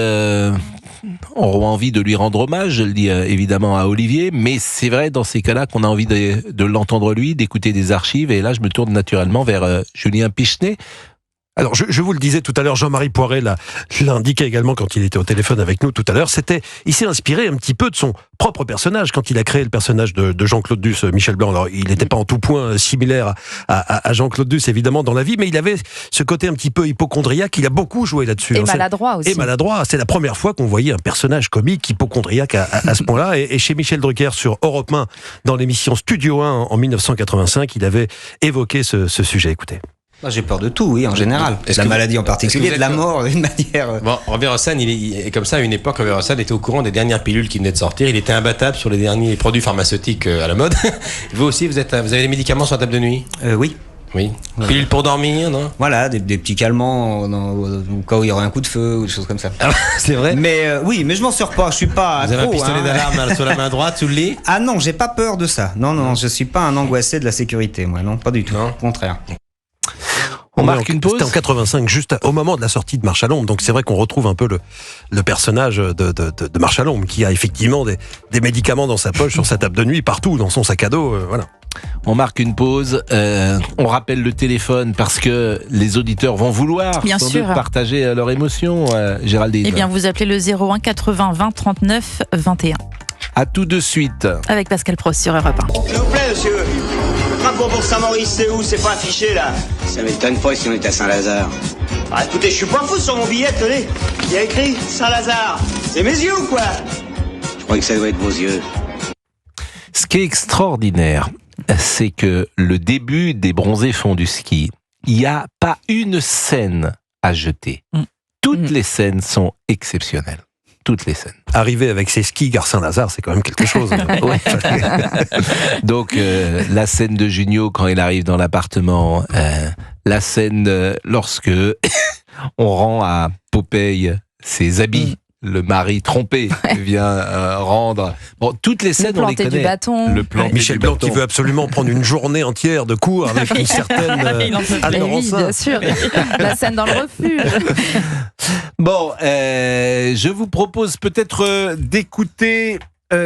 auront envie de lui rendre hommage, je le dis évidemment à Olivier, mais c'est vrai dans ces cas-là qu'on a envie de l'entendre lui, d'écouter des archives, et là je me tourne naturellement vers Julien Pichenet. Alors, je vous le disais tout à l'heure, Jean-Marie Poiret l'a indiqué également quand il était au téléphone avec nous tout à l'heure, il s'est inspiré un petit peu de son propre personnage quand il a créé le personnage de Jean-Claude Duss, Michel Blanc. Alors, il n'était pas en tout point similaire à Jean-Claude Duss, évidemment, dans la vie, mais il avait ce côté un petit peu hypocondriaque, il a beaucoup joué là-dessus. Et maladroit aussi. Et maladroit, c'est la première fois qu'on voyait un personnage comique hypocondriaque à ce point-là, et chez Michel Drucker sur Europe 1, dans l'émission Studio 1 en 1985, il avait évoqué ce sujet, écoutez. J'ai peur de tout, oui, en général. La maladie en particulier, de la mort d'une manière... Bon, Robert Hossein, il est comme ça, à une époque, Robert Hossein était au courant des dernières pilules qui venaient de sortir. Il était imbattable sur les derniers produits pharmaceutiques à la mode. Vous aussi, vous avez des médicaments sur la table de nuit ? Oui. Oui. Pilules pour dormir, non ? Voilà, des petits calmants au cas où il y aurait un coup de feu ou des choses comme ça. Ah, c'est vrai ? Mais oui, mais je m'en sors pas, je suis pas accro. Vous avez un pistolet d'alarme sur la main droite, sous le lit ? Ah non, j'ai pas peur de ça. Non, je suis pas un angoissé de la sécurité, moi, non, pas du tout. Au contraire. On marque une pause. C'était en 85, juste au moment de la sortie de Marche à l'ombre. Donc c'est vrai qu'on retrouve un peu le personnage de Marche à l'ombre, qui a effectivement des médicaments dans sa poche, sur sa table de nuit, partout, dans son sac à dos. Voilà. On marque une pause. On rappelle le téléphone parce que les auditeurs vont vouloir bien sans sûr doute partager leur émotion. Géraldine. Eh bien, vous appelez le 01 80 20 39 21. À tout de suite. Avec Pascal Prost sur Europe 1. S'il vous plaît, monsieur. Le drapeau pour Saint-Maurice, c'est où? C'est pas affiché, là. Ça m'étonne pas si on est à Saint-Lazare. Ah, écoutez, je suis pas fou sur mon billet, tenez. Il y a écrit Saint-Lazare. C'est mes yeux ou quoi? Je crois que ça doit être vos yeux. Ce qui est extraordinaire, c'est que le début des Bronzés font du ski, il n'y a pas une scène à jeter. Toutes les scènes sont exceptionnelles. Toutes les scènes. Arriver avec ses skis gare Saint-Lazare, c'est quand même quelque chose. Ouais. Donc, la scène de Junio quand il arrive dans l'appartement, la scène lorsque on rend à Popeye ses habits, le mari trompé vient rendre. Bon, toutes les scènes, on les connaît. Du bâton. Le plan Michel Blanc qui veut absolument prendre une journée entière de cours avec une certaine Anne Laurencin. Oui, bien sûr. La scène dans le refuge. Bon, je vous propose peut-être d'écouter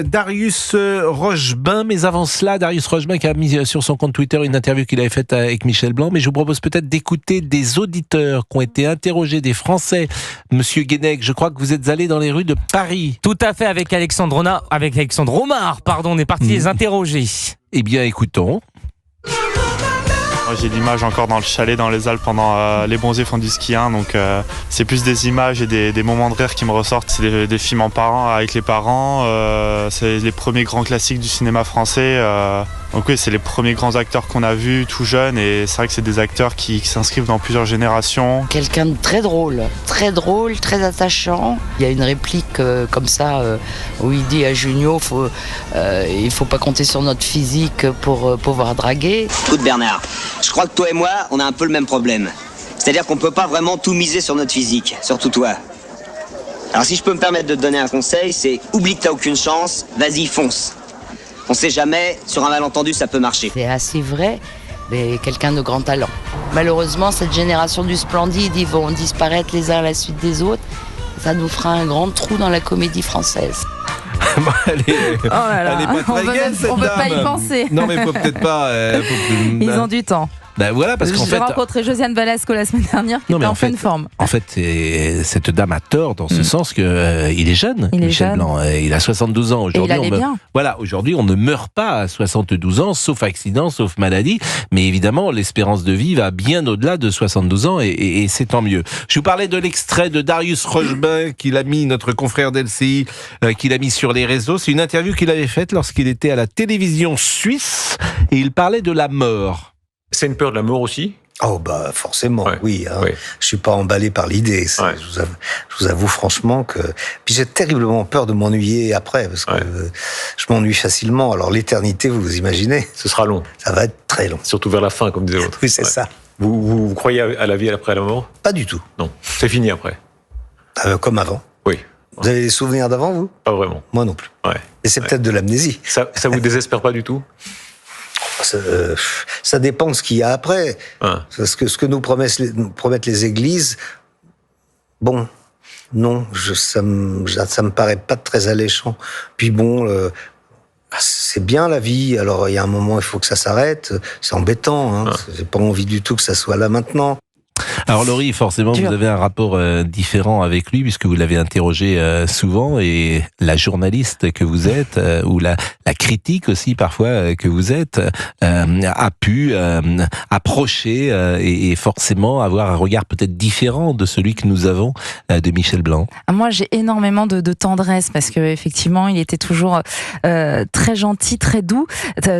Darius Rochebain, mais avant cela, Darius Rochebain qui a mis sur son compte Twitter une interview qu'il avait faite avec Michel Blanc, mais je vous propose peut-être d'écouter des auditeurs qui ont été interrogés, des Français. Monsieur Guénec, je crois que vous êtes allé dans les rues de Paris. Tout à fait, avec Alexandre Romard, on est parti les interroger. Eh bien, écoutons. Moi, j'ai l'image encore dans le chalet dans les Alpes pendant les Bronzés font du ski 1, donc c'est plus des images et des moments de rire qui me ressortent. C'est des films avec les parents, c'est les premiers grands classiques du cinéma français. Donc oui, c'est les premiers grands acteurs qu'on a vus tout jeunes, et c'est vrai que c'est des acteurs qui s'inscrivent dans plusieurs générations. Quelqu'un de très drôle, très attachant. Il y a une réplique comme ça où il dit à Junio, il faut pas compter sur notre physique pour pouvoir draguer. Écoute Bernard, je crois que toi et moi, on a un peu le même problème. C'est-à-dire qu'on peut pas vraiment tout miser sur notre physique, surtout toi. Alors si je peux me permettre de te donner un conseil, c'est oublie que t'as aucune chance, vas-y fonce. On sait jamais, sur un malentendu ça peut marcher. C'est assez vrai, mais quelqu'un de grand talent. Malheureusement, cette génération du Splendide, ils vont disparaître les uns à la suite des autres. Ça nous fera un grand trou dans la comédie française. Elle est pas très gaie, cette dame. On ne peut pas y penser. Non, mais faut peut-être pas. Ils ont du temps. Ben voilà, parce qu'en fait. J'ai rencontré Josiane Balasco la semaine dernière qui était en pleine forme. En fait, cette dame a tort dans ce sens que il est jeune, Michel Blanc. Il a 72 ans aujourd'hui. Et il allait bien. Voilà, aujourd'hui, on ne meurt pas à 72 ans, sauf accident, sauf maladie. Mais évidemment, l'espérance de vie va bien au-delà de 72 ans et c'est tant mieux. Je vous parlais de l'extrait de Darius Rochebain qu'il a mis, notre confrère d'LCI, qu'il a mis sur les réseaux. C'est une interview qu'il avait faite lorsqu'il était à la télévision suisse et il parlait de la mort. C'est une peur de la mort aussi. Oh bah forcément, oui. Je suis pas emballé par l'idée. Je vous avoue franchement que... Puis j'ai terriblement peur de m'ennuyer après, parce que je m'ennuie facilement. Alors l'éternité, vous imaginez, ce sera long. Ça va être très long. Surtout vers la fin, comme disait l'autre. Oui, c'est ça. Vous croyez à la vie après la mort? Pas du tout. Non, c'est fini après. Comme avant. Oui. Vous avez des souvenirs d'avant, vous? Pas vraiment. Moi non plus. Et c'est peut-être de l'amnésie. Ça vous désespère pas du tout? Ça dépend de ce qu'il y a après. Parce que ce que nous promettent les églises, bon, non, ça me paraît pas très alléchant. Puis bon, c'est bien la vie. Alors il y a un moment, il faut que ça s'arrête. C'est embêtant. Hein. J'ai pas envie du tout que ça soit là maintenant. Alors Laurie, forcément, vous avez un rapport différent avec lui puisque vous l'avez interrogé souvent et la journaliste que vous êtes ou la critique aussi parfois que vous êtes a pu approcher et forcément avoir un regard peut-être différent de celui que nous avons de Michel Blanc. Moi, j'ai énormément de tendresse parce que effectivement, il était toujours très gentil, très doux,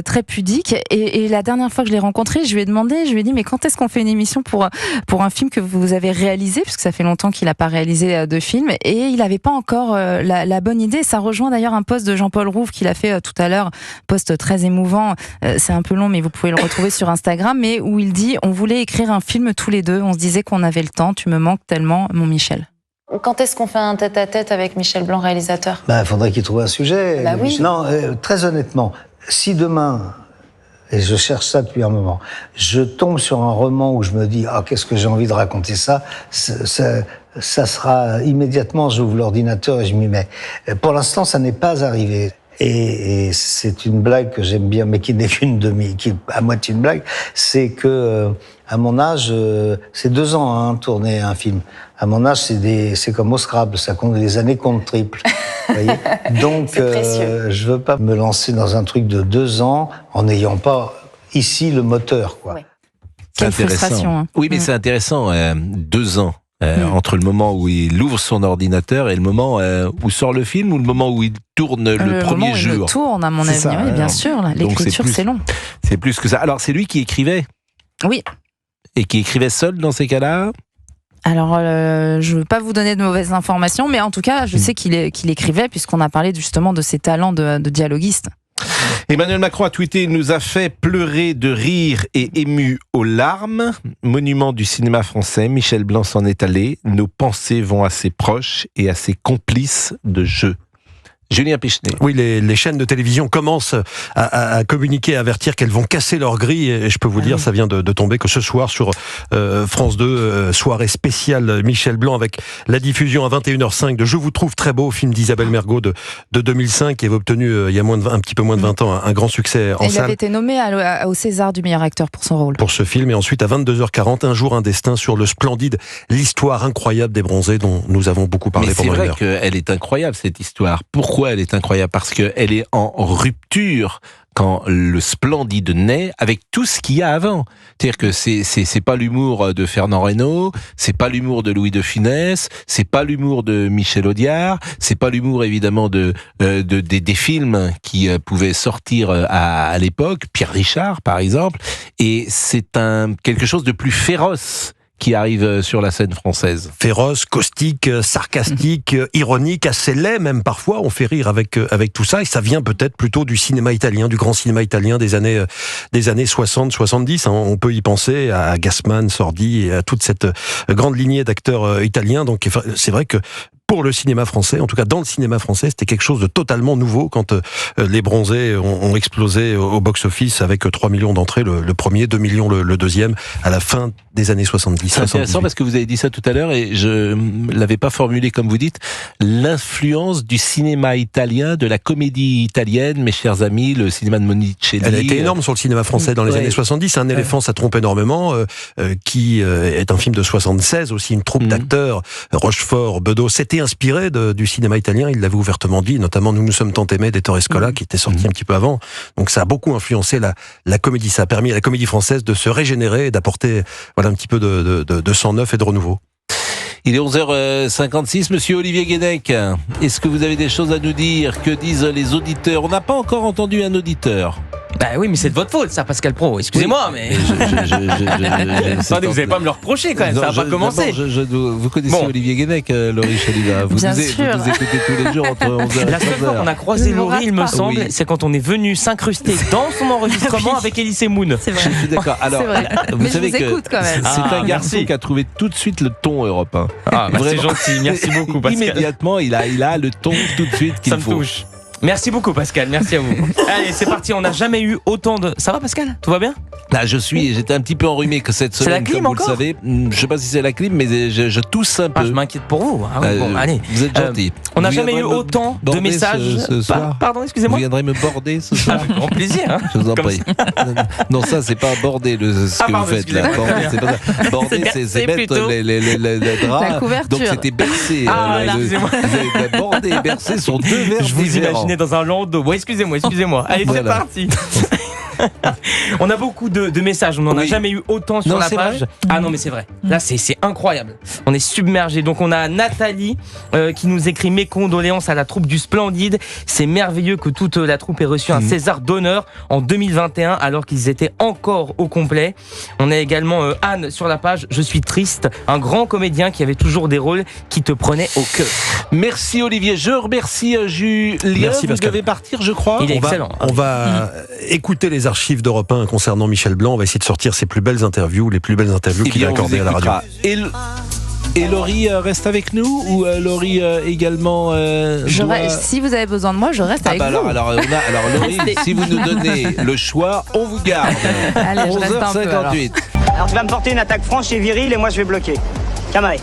très pudique. Et la dernière fois que je l'ai rencontré, je lui ai dit mais quand est-ce qu'on fait une émission pour un film que vous avez réalisé, puisque ça fait longtemps qu'il n'a pas réalisé de film, et il n'avait pas encore la bonne idée. Ça rejoint d'ailleurs un post de Jean-Paul Rouve qu'il a fait tout à l'heure, post très émouvant, c'est un peu long mais vous pouvez le retrouver sur Instagram, mais où il dit: on voulait écrire un film tous les deux, on se disait qu'on avait le temps, tu me manques tellement mon Michel. Quand est-ce qu'on fait un tête-à-tête avec Michel Blanc, réalisateur? Il faudrait qu'il trouve un sujet. Oui. Non, très honnêtement, si demain... Et je cherche ça depuis un moment. Je tombe sur un roman où je me dis qu'est-ce que j'ai envie de raconter ça sera immédiatement, j'ouvre l'ordinateur et je m'y mets. Pour l'instant, ça n'est pas arrivé. Et c'est une blague que j'aime bien, mais qui n'est qui est à moitié une blague. C'est que à mon âge, c'est 2 ans tourner un film. À mon âge, c'est comme au Scrabble, les années comptent triple. Vous voyez. Donc, je veux pas me lancer dans un truc de 2 ans en n'ayant pas ici le moteur, quoi. Oui. Quelle frustration. Oui, mais c'est intéressant. 2 ans. Entre le moment où il ouvre son ordinateur et le moment où sort le film ou le moment où il tourne le premier jour. Il tourne, à mon avis, oui, bien sûr. L'écriture, c'est long. C'est plus que ça. Alors, c'est lui qui écrivait? Oui. Et qui écrivait seul dans ces cas-là? Alors, je ne veux pas vous donner de mauvaises informations, mais en tout cas, je sais qu'il écrivait, puisqu'on a parlé justement de ses talents de dialoguiste. Emmanuel Macron a tweeté: il nous a fait pleurer de rire et ému aux larmes. Monument du cinéma français, Michel Blanc s'en est allé. Nos pensées vont à ses proches et à ses complices de jeu. Julien Pichenet. Oui, les chaînes de télévision commencent à communiquer, à avertir qu'elles vont casser leur grille. Et je peux vous dire, ça vient de tomber, que ce soir sur France 2, soirée spéciale Michel Blanc avec la diffusion à 21h05 de Je vous trouve très beau, film d'Isabelle Mergo de 2005 qui avait obtenu il y a un petit peu moins de 20 ans un grand succès en salle. Il avait été nommé au César du meilleur acteur pour son rôle. Pour ce film. Et ensuite à 22h40, Un jour un destin sur le splendide, l'histoire incroyable des bronzés dont nous avons beaucoup parlé pendant une heure. C'est vrai qu'elle est incroyable cette histoire. Pourquoi elle est incroyable? Parce qu'elle est en rupture quand le Splendide naît avec tout ce qu'il y a avant. C'est-à-dire que c'est pas l'humour de Fernand Reynaud, c'est pas l'humour de Louis de Funès, c'est pas l'humour de Michel Audiard, c'est pas l'humour évidemment des films qui pouvaient sortir à l'époque, Pierre Richard par exemple, et c'est quelque chose de plus féroce qui arrive sur la scène française. Féroce, caustique, sarcastique, ironique, assez laid même parfois. On fait rire avec tout ça et ça vient peut-être plutôt du cinéma italien, du grand cinéma italien des années 60-70. On peut y penser à Gassman, Sordi et à toute cette grande lignée d'acteurs italiens. Donc c'est vrai que pour le cinéma français, en tout cas dans le cinéma français, c'était quelque chose de totalement nouveau quand les Bronzés ont explosé au box-office avec 3 millions d'entrées, le premier, 2 millions le deuxième, à la fin des années 70. C'est intéressant parce que vous avez dit ça tout à l'heure et je l'avais pas formulé comme vous dites, l'influence du cinéma italien, de la comédie italienne, mes chers amis, le cinéma de Monicelli. Elle a été énorme sur le cinéma français dans les années 70. Un éléphant, ça trompe énormément, qui est un film de 76, aussi une troupe d'acteurs, Rochefort, Bedeau, c'était inspiré du cinéma italien, il l'avait ouvertement dit, notamment Nous nous sommes tant aimés d'Ettore Scola, qui était sorti un petit peu avant. Donc ça a beaucoup influencé la comédie, ça a permis à la comédie française de se régénérer et d'apporter un petit peu de sang neuf et de renouveau. Il est 11h56, monsieur Olivier Guénec. Est-ce que vous avez des choses à nous dire? Que disent les auditeurs? On n'a pas encore entendu un auditeur. Bah oui, mais c'est de votre faute, ça, Pascal Praud. Excusez-moi, mais. Attendez, vous n'allez pas me le reprocher quand même, ça va pas commencer. Vous connaissez Olivier Guénec, Laurie Chaliva. Vous nous écoutez tous les jours entre 11h et 13h. La seule fois qu'on a croisé Laurie, il me semble, c'est quand on est venu s'incruster dans son enregistrement avec Elise Moon. C'est vrai. Je suis d'accord. Alors, vous savez que c'est un garçon qui a trouvé tout de suite le ton européen. Ah, bah c'est gentil, merci beaucoup, Pascal. Immédiatement, il a le ton tout de suite qu'il faut. Ça me touche. Merci beaucoup, Pascal, merci à vous. Allez, c'est parti, on n'a jamais eu autant de... Ça va, Pascal? Tout va bien? Là, j'étais un petit peu enrhumé que cette semaine, comme vous le savez. Je sais pas si c'est la clim, mais je tousse un peu. Je m'inquiète pour vous. Ah oui, bon, allez. Vous êtes gentil. On n'a jamais eu autant de messages. Ce soir. Pardon, excusez-moi. Vous viendrez me border ce soir? Avec grand plaisir. Hein. Je vous en prie. Non, ça, c'est pas border ce que vous faites là. Border, c'est mettre les draps. La couverture. Donc c'était bercé. Excusez-moi. Border et bercé sont deux verbes Je vous différents. imaginais dans un landau. Bon, excusez-moi. Allez, c'est parti. On a beaucoup de messages, on n'en a jamais eu autant sur la page. Ah non, mais c'est vrai. Là, c'est incroyable. On est submergé. Donc, on a Nathalie qui nous écrit mes condoléances à la troupe du Splendide. C'est merveilleux que toute la troupe ait reçu un César d'honneur en 2021 alors qu'ils étaient encore au complet. On a également Anne sur la page. Je suis triste. Un grand comédien qui avait toujours des rôles qui te prenaient au cœur. Merci Olivier. Je remercie Julien. Merci, vous Pascal. devez partir, je crois. Il est excellent. On va écouter les archives d'Europe 1 concernant Michel Blanc. On va essayer de sortir ses plus belles interviews, les plus belles interviews qu'il a accordées à la radio. Et Laurie reste avec nous ou Laurie également Si vous avez besoin de moi, je reste avec vous. Alors Laurie, si vous nous donnez le choix, on vous garde. Allez, 11h58. Alors tu vas me porter une attaque franche et virile et moi je vais bloquer. Camaï.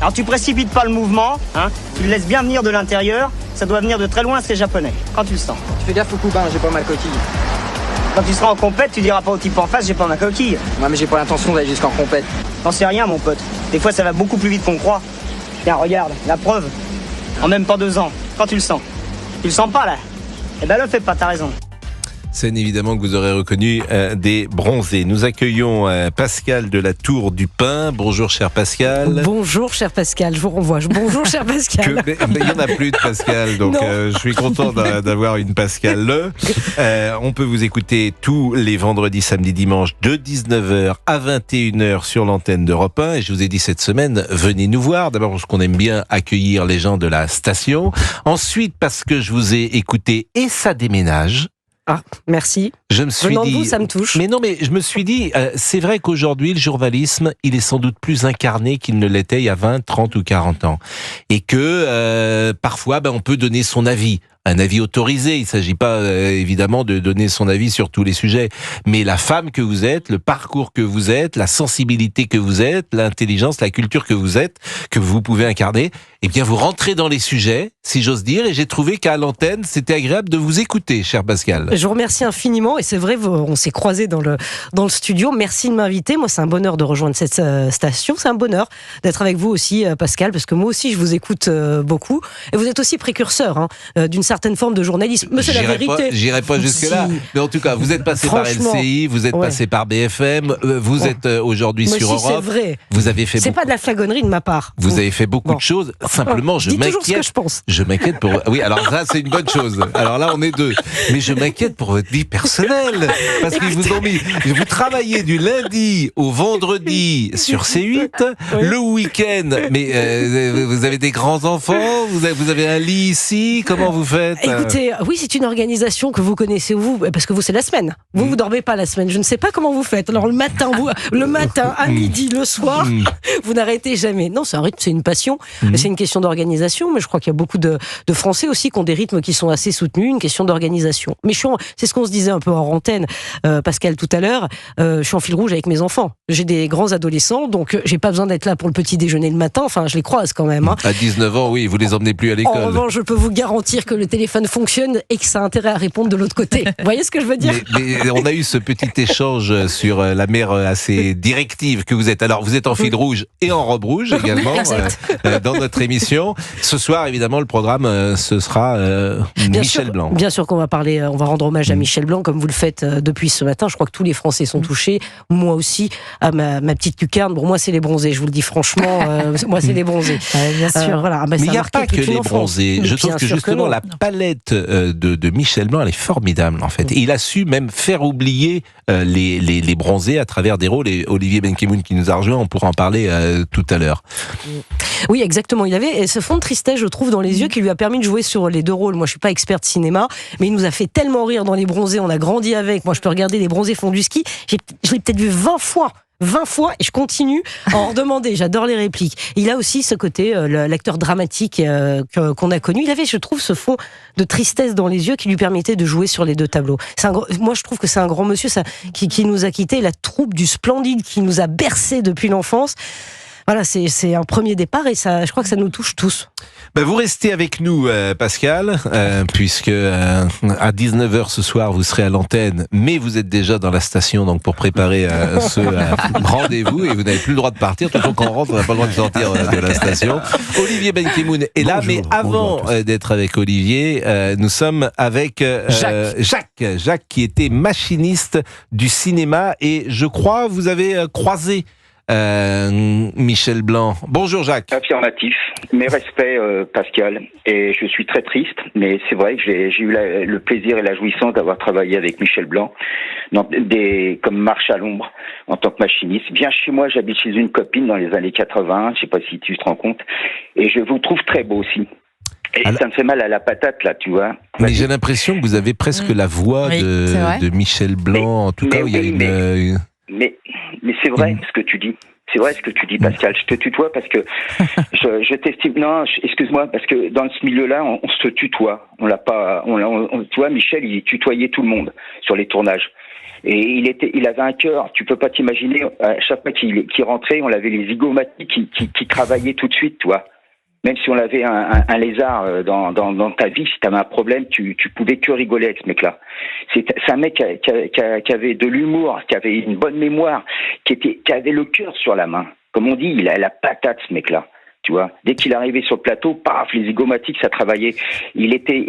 Alors tu précipites pas le mouvement, hein. Tu le laisses bien venir de l'intérieur. Ça doit venir de très loin, c'est japonais. Quand tu le sens. Tu fais gaffe au coup bas, j'ai pas ma coquille. Quand tu seras en compète, tu diras pas au type en face, j'ai pas ma coquille. Ouais, mais j'ai pas l'intention d'aller jusqu'en compète. T'en sais rien, mon pote. Des fois, ça va beaucoup plus vite qu'on croit. Tiens, regarde, la preuve. En même pas 2 ans. Quand tu le sens. Tu le sens pas, là? Eh ben, le fais pas, t'as raison. Scène évidemment que vous aurez reconnu des bronzés. Nous accueillons Pascal de la Tour du Pin. Bonjour cher Pascal. Bonjour cher Pascal, je vous renvoie. Bonjour cher Pascal. Mais il n'y en a plus de Pascal, donc je suis content d'avoir une Pascal. On peut vous écouter tous les vendredis, samedis, dimanches de 19h à 21h sur l'antenne d'Europe 1. Et je vous ai dit cette semaine, venez nous voir. D'abord parce qu'on aime bien accueillir les gens de la station. Ensuite parce que je vous ai écouté et ça déménage. Ah, merci. Je me suis Venant dit, de vous, ça me touche. Mais non, mais je me suis dit, c'est vrai qu'aujourd'hui, le journalisme, il est sans doute plus incarné qu'il ne l'était il y a 20, 30 ou 40 ans. Et que parfois, on peut donner son avis. Un avis autorisé, il ne s'agit pas évidemment de donner son avis sur tous les sujets, mais la femme que vous êtes, le parcours que vous êtes, la sensibilité que vous êtes, l'intelligence, la culture que vous êtes, que vous pouvez incarner, eh bien vous rentrez dans les sujets, si j'ose dire, et j'ai trouvé qu'à l'antenne, c'était agréable de vous écouter, cher Pascal. Je vous remercie infiniment, et c'est vrai, on s'est croisés dans le studio, merci de m'inviter, moi c'est un bonheur de rejoindre cette station, c'est un bonheur d'être avec vous aussi, Pascal, parce que moi aussi je vous écoute beaucoup, et vous êtes aussi précurseur d'une certaine forme de journalisme, mais c'est la vérité. J'irai pas jusque-là, mais en tout cas, vous êtes passé par LCI, vous êtes passé par BFM, vous êtes aujourd'hui sur Europe. C'est vrai. Vous avez fait. C'est pas de la flagonnerie de ma part. Vous avez fait beaucoup de choses. Simplement, je m'inquiète. Toujours ce que je pense. Je m'inquiète pour. Oui, alors ça, c'est une bonne chose. Alors là, on est deux. Mais je m'inquiète pour votre vie personnelle, parce qu'ils vous ont mis. Vous travaillez du lundi au vendredi sur C8, le week-end. Mais vous avez des grands enfants, vous avez un lit ici. Comment vous faites? Écoutez, oui, c'est une organisation que vous connaissez, vous, parce que vous, c'est la semaine. Vous dormez pas la semaine. Je ne sais pas comment vous faites. Alors, le matin, à midi, le soir, vous n'arrêtez jamais. Non, c'est un rythme, c'est une passion. C'est une question d'organisation, mais je crois qu'il y a beaucoup de Français aussi qui ont des rythmes qui sont assez soutenus, une question d'organisation. Mais c'est ce qu'on se disait un peu en antenne, Pascal, tout à l'heure. Je suis en fil rouge avec mes enfants. J'ai des grands adolescents, donc j'ai pas besoin d'être là pour le petit déjeuner le matin. Enfin, je les croise quand même. À 19 ans, oui, vous les emmenez plus à l'école. En revanche, je peux vous garantir que le téléphone fonctionne et que ça a intérêt à répondre de l'autre côté. Vous voyez ce que je veux dire? mais on a eu ce petit échange sur la mer assez directive que vous êtes. Alors, vous êtes en fil rouge et en robe rouge également dans notre émission. Ce soir, évidemment, le programme, ce sera Michel Blanc. Bien sûr qu'on va parler, on va rendre hommage à Michel Blanc, comme vous le faites depuis ce matin. Je crois que tous les Français sont touchés. Moi aussi, à ma petite lucarne. Bon, moi, c'est les bronzés. Je vous le dis franchement. Moi, c'est les bronzés. Bien sûr. Voilà. Mais il n'y a pas que les bronzés. Je trouve que justement, la palette de Michel Blanc, elle est formidable en fait. Et il a su même faire oublier les bronzés à travers des rôles. Et Olivier Benkemoun qui nous a rejoint, on pourra en parler tout à l'heure. Oui, exactement. Il avait ce fond de tristesse, je trouve, dans les yeux qui lui a permis de jouer sur les deux rôles. Moi, je suis pas expert de cinéma, mais il nous a fait tellement rire dans Les Bronzés. On a grandi avec. Moi, je peux regarder Les Bronzés font du ski. Je l'ai peut-être vu 20 fois et je continue à en redemander. J'adore les répliques. Il a aussi ce côté, l'acteur dramatique qu'on a connu. Il avait, je trouve, ce fond de tristesse dans les yeux qui lui permettait de jouer sur les deux tableaux. Moi, je trouve que c'est un grand monsieur qui nous a quittés. La troupe du Splendide qui nous a bercés depuis l'enfance. Voilà, c'est un premier départ et ça, je crois que ça nous touche tous. Vous restez avec nous, Pascal, puisque à 19h ce soir, vous serez à l'antenne, mais vous êtes déjà dans la station donc pour préparer ce rendez-vous et vous n'avez plus le droit de partir. Toujours quand on rentre, on n'a pas le droit de sortir de la station. Olivier Benkemoun est là, mais avant d'être avec Olivier, nous sommes avec Jacques qui était machiniste du cinéma et je crois vous avez croisé Michel Blanc. Bonjour Jacques. Affirmatif. Mes respects Pascal. Et je suis très triste, mais c'est vrai que j'ai eu le plaisir et la jouissance d'avoir travaillé avec Michel Blanc comme Marche à l'ombre en tant que machiniste. Viens chez moi, j'habite chez une copine dans les années 80, je sais pas si tu te rends compte. Et je vous trouve très beau aussi. Et ça me fait mal à la patate là, tu vois. Mais j'ai l'impression que vous avez presque la voix de Michel Blanc. En tout cas, il y a une... Mais c'est vrai ce que tu dis. C'est vrai ce que tu dis, Pascal. Je te tutoie parce que je t'estime. Non, excuse-moi, parce que dans ce milieu-là, on se tutoie. On l'a pas. Tu vois, Michel, il tutoyait tout le monde sur les tournages. Et il avait un cœur. Tu peux pas t'imaginer. À chaque fois qu'il rentrait, on avait les zygomatiques qui travaillaient tout de suite, tu vois. Même si on avait un lézard dans ta vie, si tu avais un problème, tu pouvais que rigoler avec ce mec-là. C'est un mec qui avait de l'humour, qui avait une bonne mémoire, qui avait le cœur sur la main. Comme on dit, il a la patate, ce mec-là. Tu vois, dès qu'il arrivait sur le plateau, paf, les zygomatiques, ça travaillait. Il était,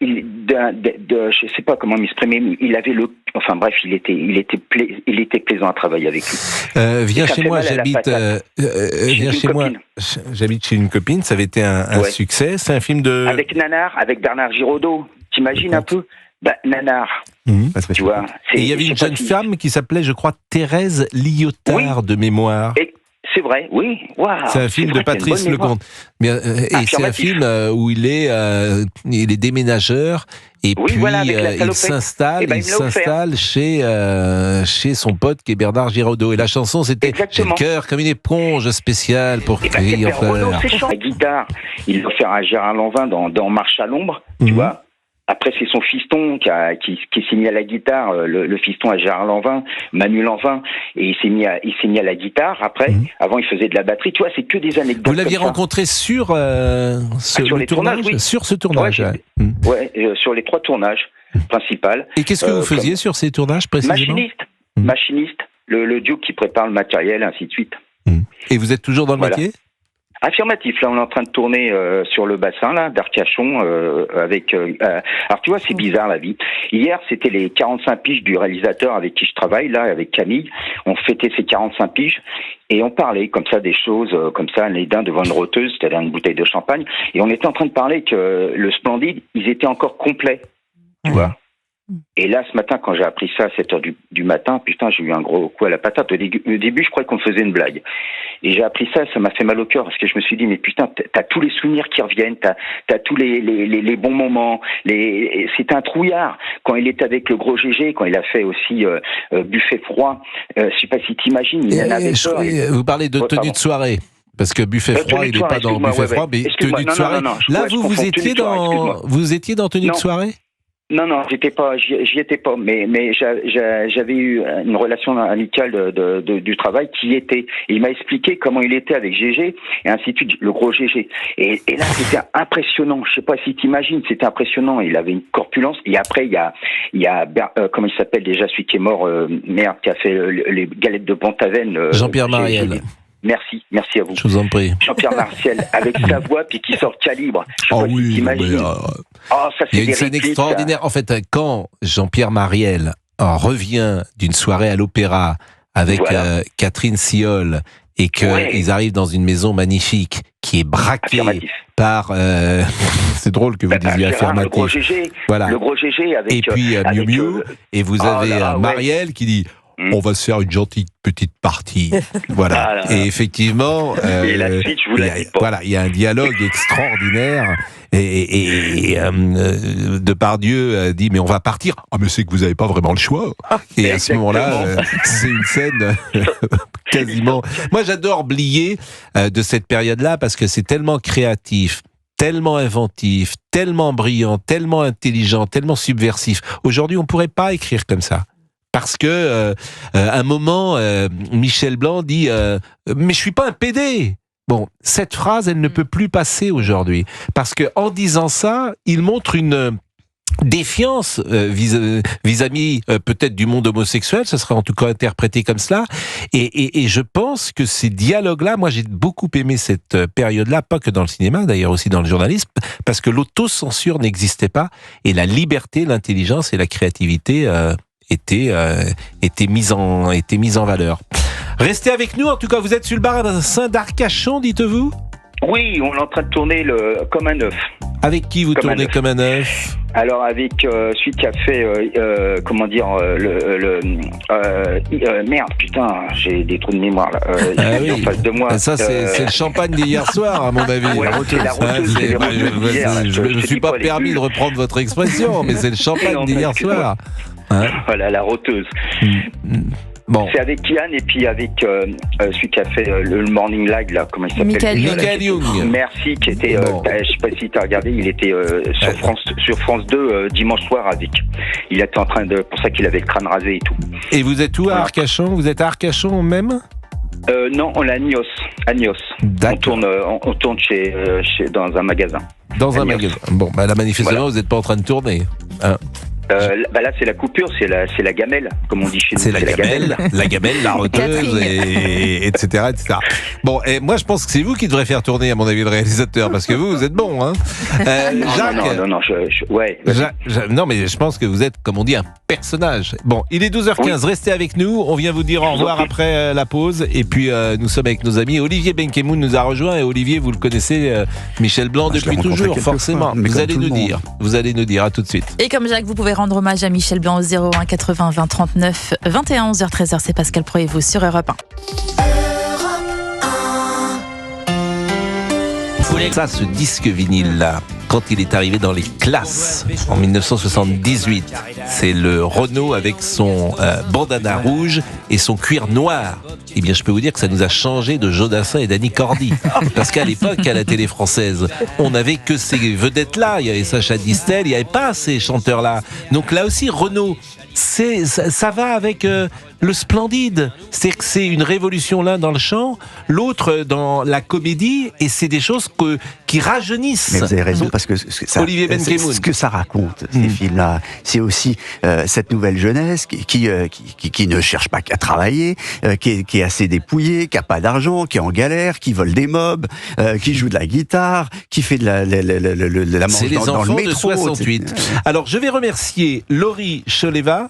je sais pas comment m'exprimer, mais il avait enfin bref, il était plaisant à travailler avec lui. Viens chez moi, j'habite chez une copine, ça avait été un succès. C'est un film de... Avec Nanar, avec Bernard Giraudot. T'imagines un peu? Nanar. Tu vois. Et il y avait une jeune femme qui s'appelait, je crois, Thérèse Liotard de mémoire. C'est vrai, oui. Wow, c'est un film de Patrice Lecomte. Et c'est un film où il est déménageur et puis il s'installe chez son pote qui est Bernard Giraudot. Et la chanson c'était « J'ai le cœur comme une éponge spéciale pour crier en fleurs ». La guitare, il l'a offert à Gérard Lanvin dans Marche à l'ombre, tu vois. Après, c'est son fiston qui s'est mis à la guitare, le fiston à Gérard Lanvin, Manu Lanvin, et il s'est mis à la guitare. Après, avant, il faisait de la batterie. Tu vois, c'est que des anecdotes. Vous l'aviez rencontré sur ce tournage, oui. Sur ce tournage. Sur les 3 tournages principaux. Et qu'est-ce que vous faisiez sur ces tournages précisément? Machiniste, le duo qui prépare le matériel, ainsi de suite. Et vous êtes toujours dans le métier? Affirmatif. Là, on est en train de tourner sur le bassin là d'Arcachon avec. Alors, tu vois, c'est bizarre la vie. Hier, c'était les 45 piges du réalisateur avec qui je travaille là, avec Camille. On fêtait ces 45 piges et on parlait comme ça des choses comme ça, les dents devant une roteuse, c'est-à-dire une bouteille de champagne. Et on était en train de parler que le Splendide, ils étaient encore complets. Tu vois. Et là, ce matin, quand j'ai appris ça à 7h du matin, putain, j'ai eu un gros coup à la patate. Au début, je croyais qu'on faisait une blague. Et j'ai appris ça m'a fait mal au cœur, parce que je me suis dit, mais putain, t'as tous les souvenirs qui reviennent, t'as tous les bons moments. C'était un trouillard. Quand il était avec le gros GG, quand il a fait aussi Buffet froid, je sais pas si t'imagines, il en avait peur. Vous parlez de tenue de soirée. Parce que Buffet froid, il n'est pas dans Buffet froid, mais tenue de soirée. Là, vous étiez dans tenue de soirée? Non, j'y étais pas, mais j'avais eu une relation amicale du travail qui était, et il m'a expliqué comment il était avec GG, et ainsi de suite, le gros GG. Et là, c'était impressionnant, je sais pas si t'imagines, c'était impressionnant, il avait une corpulence, et après, il y a comment il s'appelle déjà, celui qui est mort, qui a fait les galettes de Pont-Aven. Jean-Pierre Mariel. Merci à vous. Je vous en prie. Jean-Pierre Martial, avec sa voix, puis qui sort Calibre. Il y a une scène extraordinaire. En fait, quand Jean-Pierre Mariel revient d'une soirée à l'opéra avec Catherine Siol et qu'ils arrivent dans une maison magnifique, qui est braqué par... c'est drôle que vous disiez affirmatif. Le gros GG, voilà. Le gros GG avec... Et puis Miu Miu, et vous avez Marielle qui dit... On va se faire une gentille petite partie. Voilà. Et effectivement, et la suite, je vous la dis pas. Voilà, il y a un dialogue extraordinaire. Et Depardieu dit mais on va partir. Ah mais c'est que vous n'avez pas vraiment le choix. Et à ce moment-là, c'est une scène quasiment. Moi, j'adore Blier de cette période-là parce que c'est tellement créatif, tellement inventif, tellement brillant, tellement intelligent, tellement subversif. Aujourd'hui, on pourrait pas écrire comme ça. Parce que un moment, Michel Blanc dit mais je suis pas un PD. Bon, cette phrase, elle ne peut plus passer aujourd'hui, parce que en disant ça, il montre une défiance vis-à-vis peut-être du monde homosexuel, ça serait en tout cas interprété comme cela, et je pense que ces dialogues-là, moi j'ai beaucoup aimé cette période-là, pas que dans le cinéma, d'ailleurs aussi dans le journalisme, parce que l'autocensure n'existait pas, et la liberté, l'intelligence et la créativité étaient mises en valeur. Restez avec nous, en tout cas vous êtes sur le bassin d'Arcachon, dites-vous ? Oui, on est en train de tourner comme un œuf. Avec qui vous tournez comme un œuf ? Alors avec celui qui a fait, merde, putain, j'ai des trous de mémoire là. Oui. En face de moi. Ça c'est le champagne d'hier soir à mon avis. Ouais, c'est la roteuse, je ne me suis pas permis de reprendre votre expression, mais c'est le champagne d'hier soir. Hein ? Voilà, la roteuse. Bon. C'est avec Kian et puis avec celui qui a fait le Morning Live là, comment il s'appelle ? Michael Young. Merci, qui était, je sais pas si tu as regardé, il était sur France 2 dimanche soir avec. Il était en train de, pour ça qu'il avait le crâne rasé et tout. Et vous êtes où à Arcachon ? Vous êtes à Arcachon même ? Non, on est à Nios. On tourne chez dans un magasin. Dans un magasin. Bon, bah là manifestement vous n'êtes pas en train de tourner. Hein. Là c'est la coupure, c'est la gamelle, comme on dit chez nous. C'est la gamelle, la roteuse, etc. Bon, et moi je pense que c'est vous qui devrez faire tourner, à mon avis, le réalisateur, parce que vous êtes bon, hein. Jacques. Non, ouais. Non, mais je pense que vous êtes, comme on dit, un personnage. Bon, il est 12h15, restez avec nous, on vient vous dire au revoir après la pause, et puis nous sommes avec nos amis. Olivier Benkemoun nous a rejoint, et Olivier, vous le connaissez, Michel Blanc depuis toujours, forcément. Vous allez nous dire, à tout de suite. Et comme Jacques, vous pouvez rendre hommage à Michel Blanc au 01 80 20 39 21 11h13. C'est Pascal Pro et vous sur Europe 1. Ça, ce disque vinyle-là, quand il est arrivé dans les classes en 1978, c'est le Renault avec son bandana rouge et son cuir noir. Eh bien, je peux vous dire que ça nous a changé de Jodassin et d'Annie Cordy. Parce qu'à l'époque, à la télé française, on n'avait que ces vedettes-là. Il y avait Sacha Distel, il n'y avait pas ces chanteurs-là. Donc là aussi, Renault, ça va avec le splendide. C'est que c'est une révolution l'un dans le chant, l'autre dans la comédie, et c'est des choses qui rajeunissent. Mais vous avez raison, parce que Olivier Benkemoun, ce que ça raconte, ces films-là, c'est aussi cette nouvelle jeunesse qui ne cherche pas qu'à travailler, qui est assez dépouillée, qui a pas d'argent, qui est en galère, qui vole des mobs, qui joue de la guitare, qui fait de la manche dans le métro. C'est les enfants de 68. Alors, je vais remercier Laurie Choleva,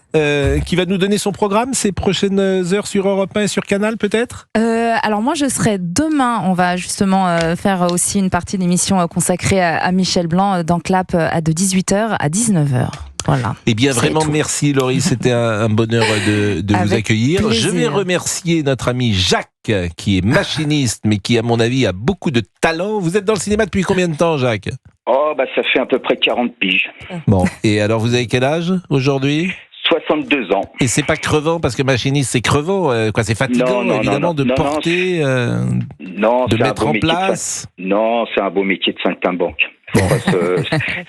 qui va nous donner son programme ces prochaines heures sur Europe 1 et sur Canal, peut-être ? Alors moi, je serai demain. On va justement faire aussi une partie d'émission consacrée à Michel Blanc dans Clap de 18h à 19h. Voilà. Eh bien, vraiment, merci Laurie, c'était un bonheur de vous accueillir. Plaisir. Je vais remercier notre ami Jacques, qui est machiniste, mais qui, à mon avis, a beaucoup de talent. Vous êtes dans le cinéma depuis combien de temps, Jacques ? Ça fait à peu près 40 piges. Bon, et alors vous avez quel âge aujourd'hui ? 62 ans. Et c'est pas crevant, parce que machiniste c'est crevant, c'est fatigant évidemment de porter, de mettre en place. Non, c'est un beau métier de saltimbanque.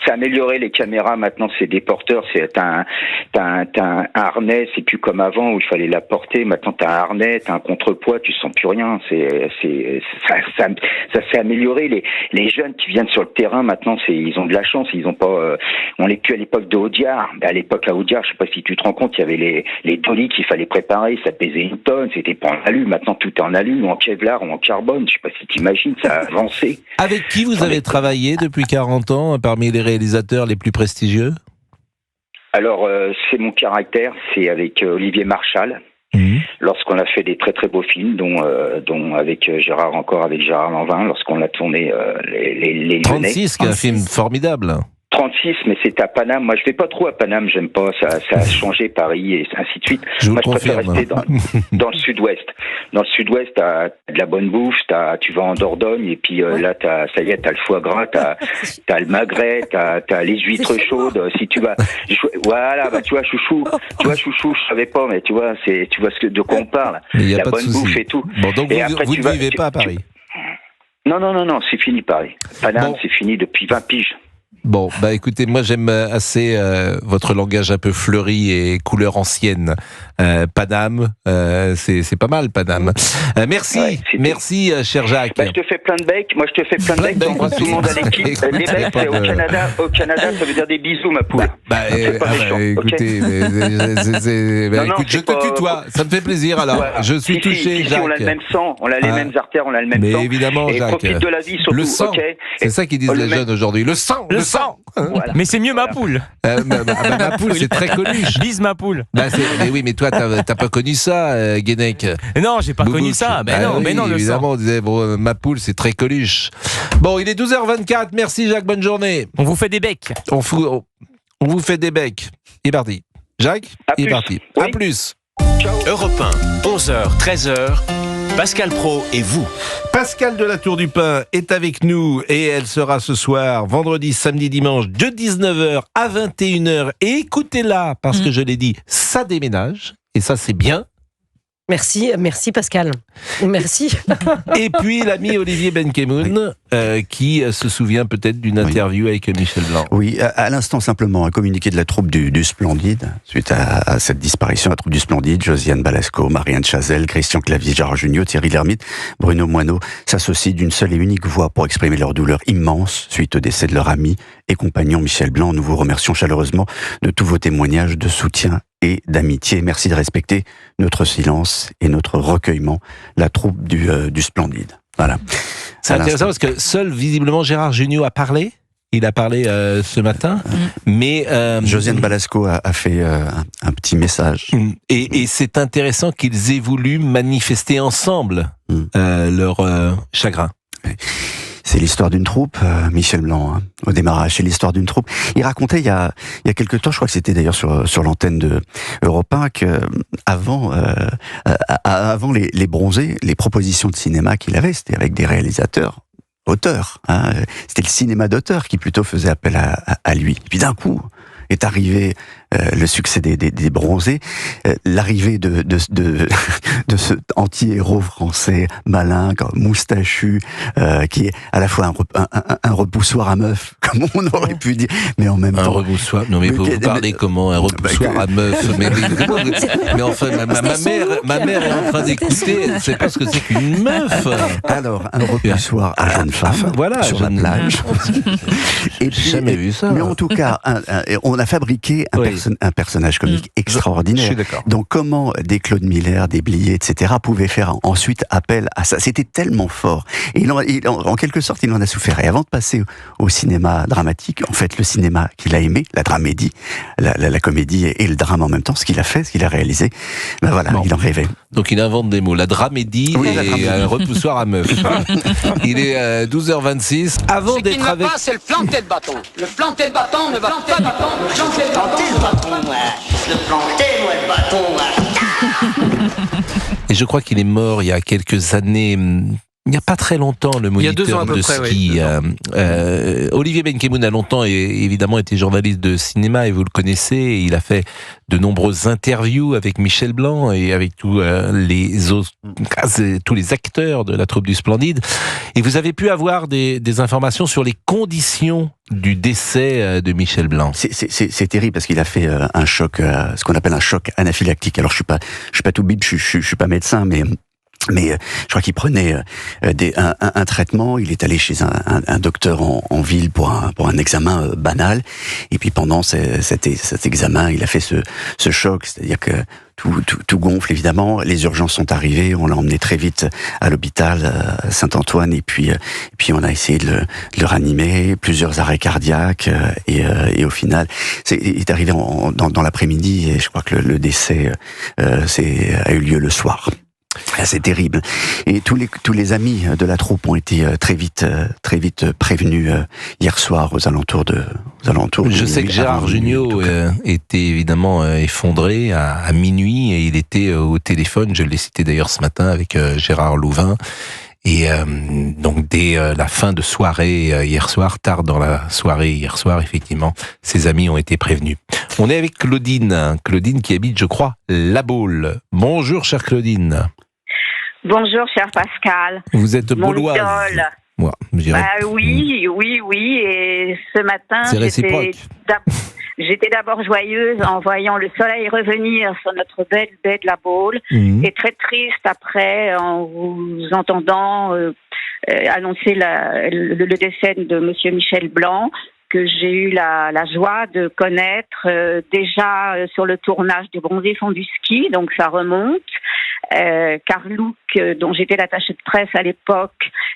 C'est amélioré les caméras maintenant, c'est des porteurs, t'as un harnais, c'est plus comme avant où il fallait la porter. Maintenant t'as un harnais, t'as un contrepoids, tu sens plus rien. Ça s'est amélioré. Les jeunes qui viennent sur le terrain maintenant, ils ont de la chance, ils ont pas. On n'est plus à l'époque de Audiard. À l'époque à Audiard, je sais pas si tu te rends compte, il y avait les dolly qu'il fallait préparer, ça pesait une tonne, c'était pas en alu. Maintenant tout est en alu, ou en Kevlar, ou en carbone. Je sais pas si t'imagines, ça a avancé. Avec qui vous avez travaillé depuis 40 ans, parmi les réalisateurs les plus prestigieux ? Alors, c'est mon caractère, c'est avec Olivier Marchal. lorsqu'on a fait des très très beaux films, dont avec Gérard Lanvin, lorsqu'on a tourné les 36, qui est un film formidable. 36, mais c'est à Paname. Moi, je vais pas trop à Paname, j'aime pas. Ça a changé Paris et ainsi de suite. Moi, je préfère rester dans le sud-ouest. Dans le sud-ouest, t'as de la bonne bouffe, tu vas en Dordogne et puis là, t'as le foie gras, t'as le magret, t'as les huîtres chaudes. Si tu vas, voilà, tu vois, chouchou, je savais pas, mais tu vois de quoi on parle. La bonne bouffe et tout. Bon, donc et vous ne vivez pas à Paris. Non, c'est fini Paris. Paname, c'est fini depuis 20 piges. Bon, bah écoutez, moi j'aime assez votre langage un peu fleuri et couleur ancienne. Paname, c'est pas mal, Paname. Merci, merci, cher Jacques. Je te fais plein de becs. Moi, je te fais plein de becs. J'embrasse tout le monde à l'équipe. Les becs, c'est au Canada, ça veut dire des bisous, ma poule. Écoutez, écoute, je te tutoie. Ça me fait plaisir. Alors, je suis touché, Jacques. On a le même sang, on a les mêmes artères, on a le même sang. Mais évidemment, Jacques. Profite de la vie, surtout. Le sang, c'est ça qu'ils disent les jeunes aujourd'hui. Le sang. Voilà. Mais c'est mieux ma poule. Ma poule, c'est très connu. Bise ma poule. Mais oui, mais toi, t'as pas connu ça, Guénec. Non, j'ai pas connu ça. Mais non, le évidemment, on disait, ma poule, c'est très coluche. Bon, il est 12h24. Merci, Jacques. Bonne journée. On vous fait des becs. On vous fait des becs. Il est parti. Jacques, il est parti. À plus. Ciao. Europe 1, 11h, 13h. Pascal Praud et vous. Pascal de la Tour du Pin est avec nous et elle sera ce soir, vendredi, samedi, dimanche, de 19h à 21h. Et écoutez-la, parce que je l'ai dit, ça déménage, et ça c'est bien. Merci Pascal. Merci. Et puis l'ami Olivier Benkemoun, qui se souvient peut-être d'une interview avec Michel Blanc. Oui, à l'instant simplement un communiqué de la troupe du Splendide, suite à cette disparition, la troupe du Splendide, Josiane Balasco, Marianne Chazelle, Christian Clavier, Gérard Jugnot, Thierry Lhermitte, Bruno Moineau, s'associent d'une seule et unique voix pour exprimer leur douleur immense suite au décès de leur ami et compagnon Michel Blanc. Nous vous remercions chaleureusement de tous vos témoignages de soutien et d'amitié. Merci de respecter notre silence et notre recueillement, la troupe du Splendide. Voilà. C'est intéressant parce que seul, visiblement, Gérard Jugnot a parlé. Il a parlé ce matin, mais Josiane Balasco a fait un petit message. Et c'est intéressant qu'ils aient voulu manifester ensemble leur chagrin. C'est l'histoire d'une troupe, Michel Blanc, au démarrage, c'est l'histoire d'une troupe. Il racontait il y a quelque temps, je crois que c'était d'ailleurs sur l'antenne de Europe 1, que avant les bronzés, les propositions de cinéma qu'il avait, c'était avec des réalisateurs, auteurs. C'était le cinéma d'auteur qui plutôt faisait appel à lui. Et puis d'un coup est arrivé le succès des bronzés, l'arrivée de ce anti-héros français malin, moustachu, qui est à la fois un repoussoir à meuf, comme on aurait pu dire, mais en même temps... Un repoussoir. Non mais vous parlez comment un repoussoir à meuf? Mais enfin, ma mère est en train d'écouter, elle ne sait pas ce que c'est qu'une meuf. Alors, un repoussoir à jeune femme, voilà, sur la plage. Et puis, jamais vu ça. Mais en tout cas, on a fabriqué un personnage comique extraordinaire. Je suis d'accord. Donc comment des Claude Miller, des Blier, etc. pouvaient faire ensuite appel à ça? C'était tellement fort. Et en quelque sorte, il en a souffert. Et avant de passer au cinéma dramatique, en fait, le cinéma qu'il a aimé, la dramédie, la comédie et le drame en même temps, ce qu'il a fait, ce qu'il a réalisé, ben voilà, il en rêvait. Donc il invente des mots. La dramédie et un repoussoir à meuf. Il est 12h26. Avant d'être avec... c'est le planter de bâton. Le planter de bâton ne va pas du temps. Le planter de bâton, le planter de bâton. Et je crois qu'il est mort il y a quelques années. Il n'y a pas très longtemps, le moniteur de ski. Olivier Benkemoun a longtemps évidemment été journaliste de cinéma et vous le connaissez. Et il a fait de nombreuses interviews avec Michel Blanc et avec tous les acteurs de la troupe du Splendide. Et vous avez pu avoir des informations sur les conditions du décès de Michel Blanc. C'est terrible parce qu'il a fait un choc, ce qu'on appelle un choc anaphylactique. Alors je suis pas tout bip, je suis pas médecin, mais Mais je crois qu'il prenait un traitement. Il est allé chez un docteur en ville pour un examen banal. Et puis pendant cet examen, il a fait ce choc, c'est-à-dire que tout gonfle évidemment. Les urgences sont arrivées. On l'a emmené très vite à l'hôpital Saint-Antoine. Et puis on a essayé de le ranimer. Plusieurs arrêts cardiaques. Et au final, il est arrivé dans l'après-midi. Et je crois que le décès a eu lieu le soir. C'est terrible. Et tous les amis de la troupe ont été très vite prévenus hier soir aux alentours. Je sais que Gérard Jugnot était évidemment effondré à minuit et il était au téléphone. Je l'ai cité d'ailleurs ce matin avec Gérard Louvain. Et donc dès la fin de soirée hier soir, tard dans la soirée hier soir, effectivement, ses amis ont été prévenus. On est avec Claudine qui habite, je crois, La Baule. Bonjour, chère Claudine. Bonjour, cher Pascal. Vous êtes bauloise. Moi, je dirais. Oui. Et ce matin, j'étais d'abord joyeuse en voyant le soleil revenir sur notre belle baie de La Baule, et très triste après en vous entendant annoncer le décès de Monsieur Michel Blanc, que j'ai eu la joie de connaître déjà sur le tournage du Bronzés font du ski, donc ça remonte. Carlouk, dont j'étais l'attachée de presse à l'époque,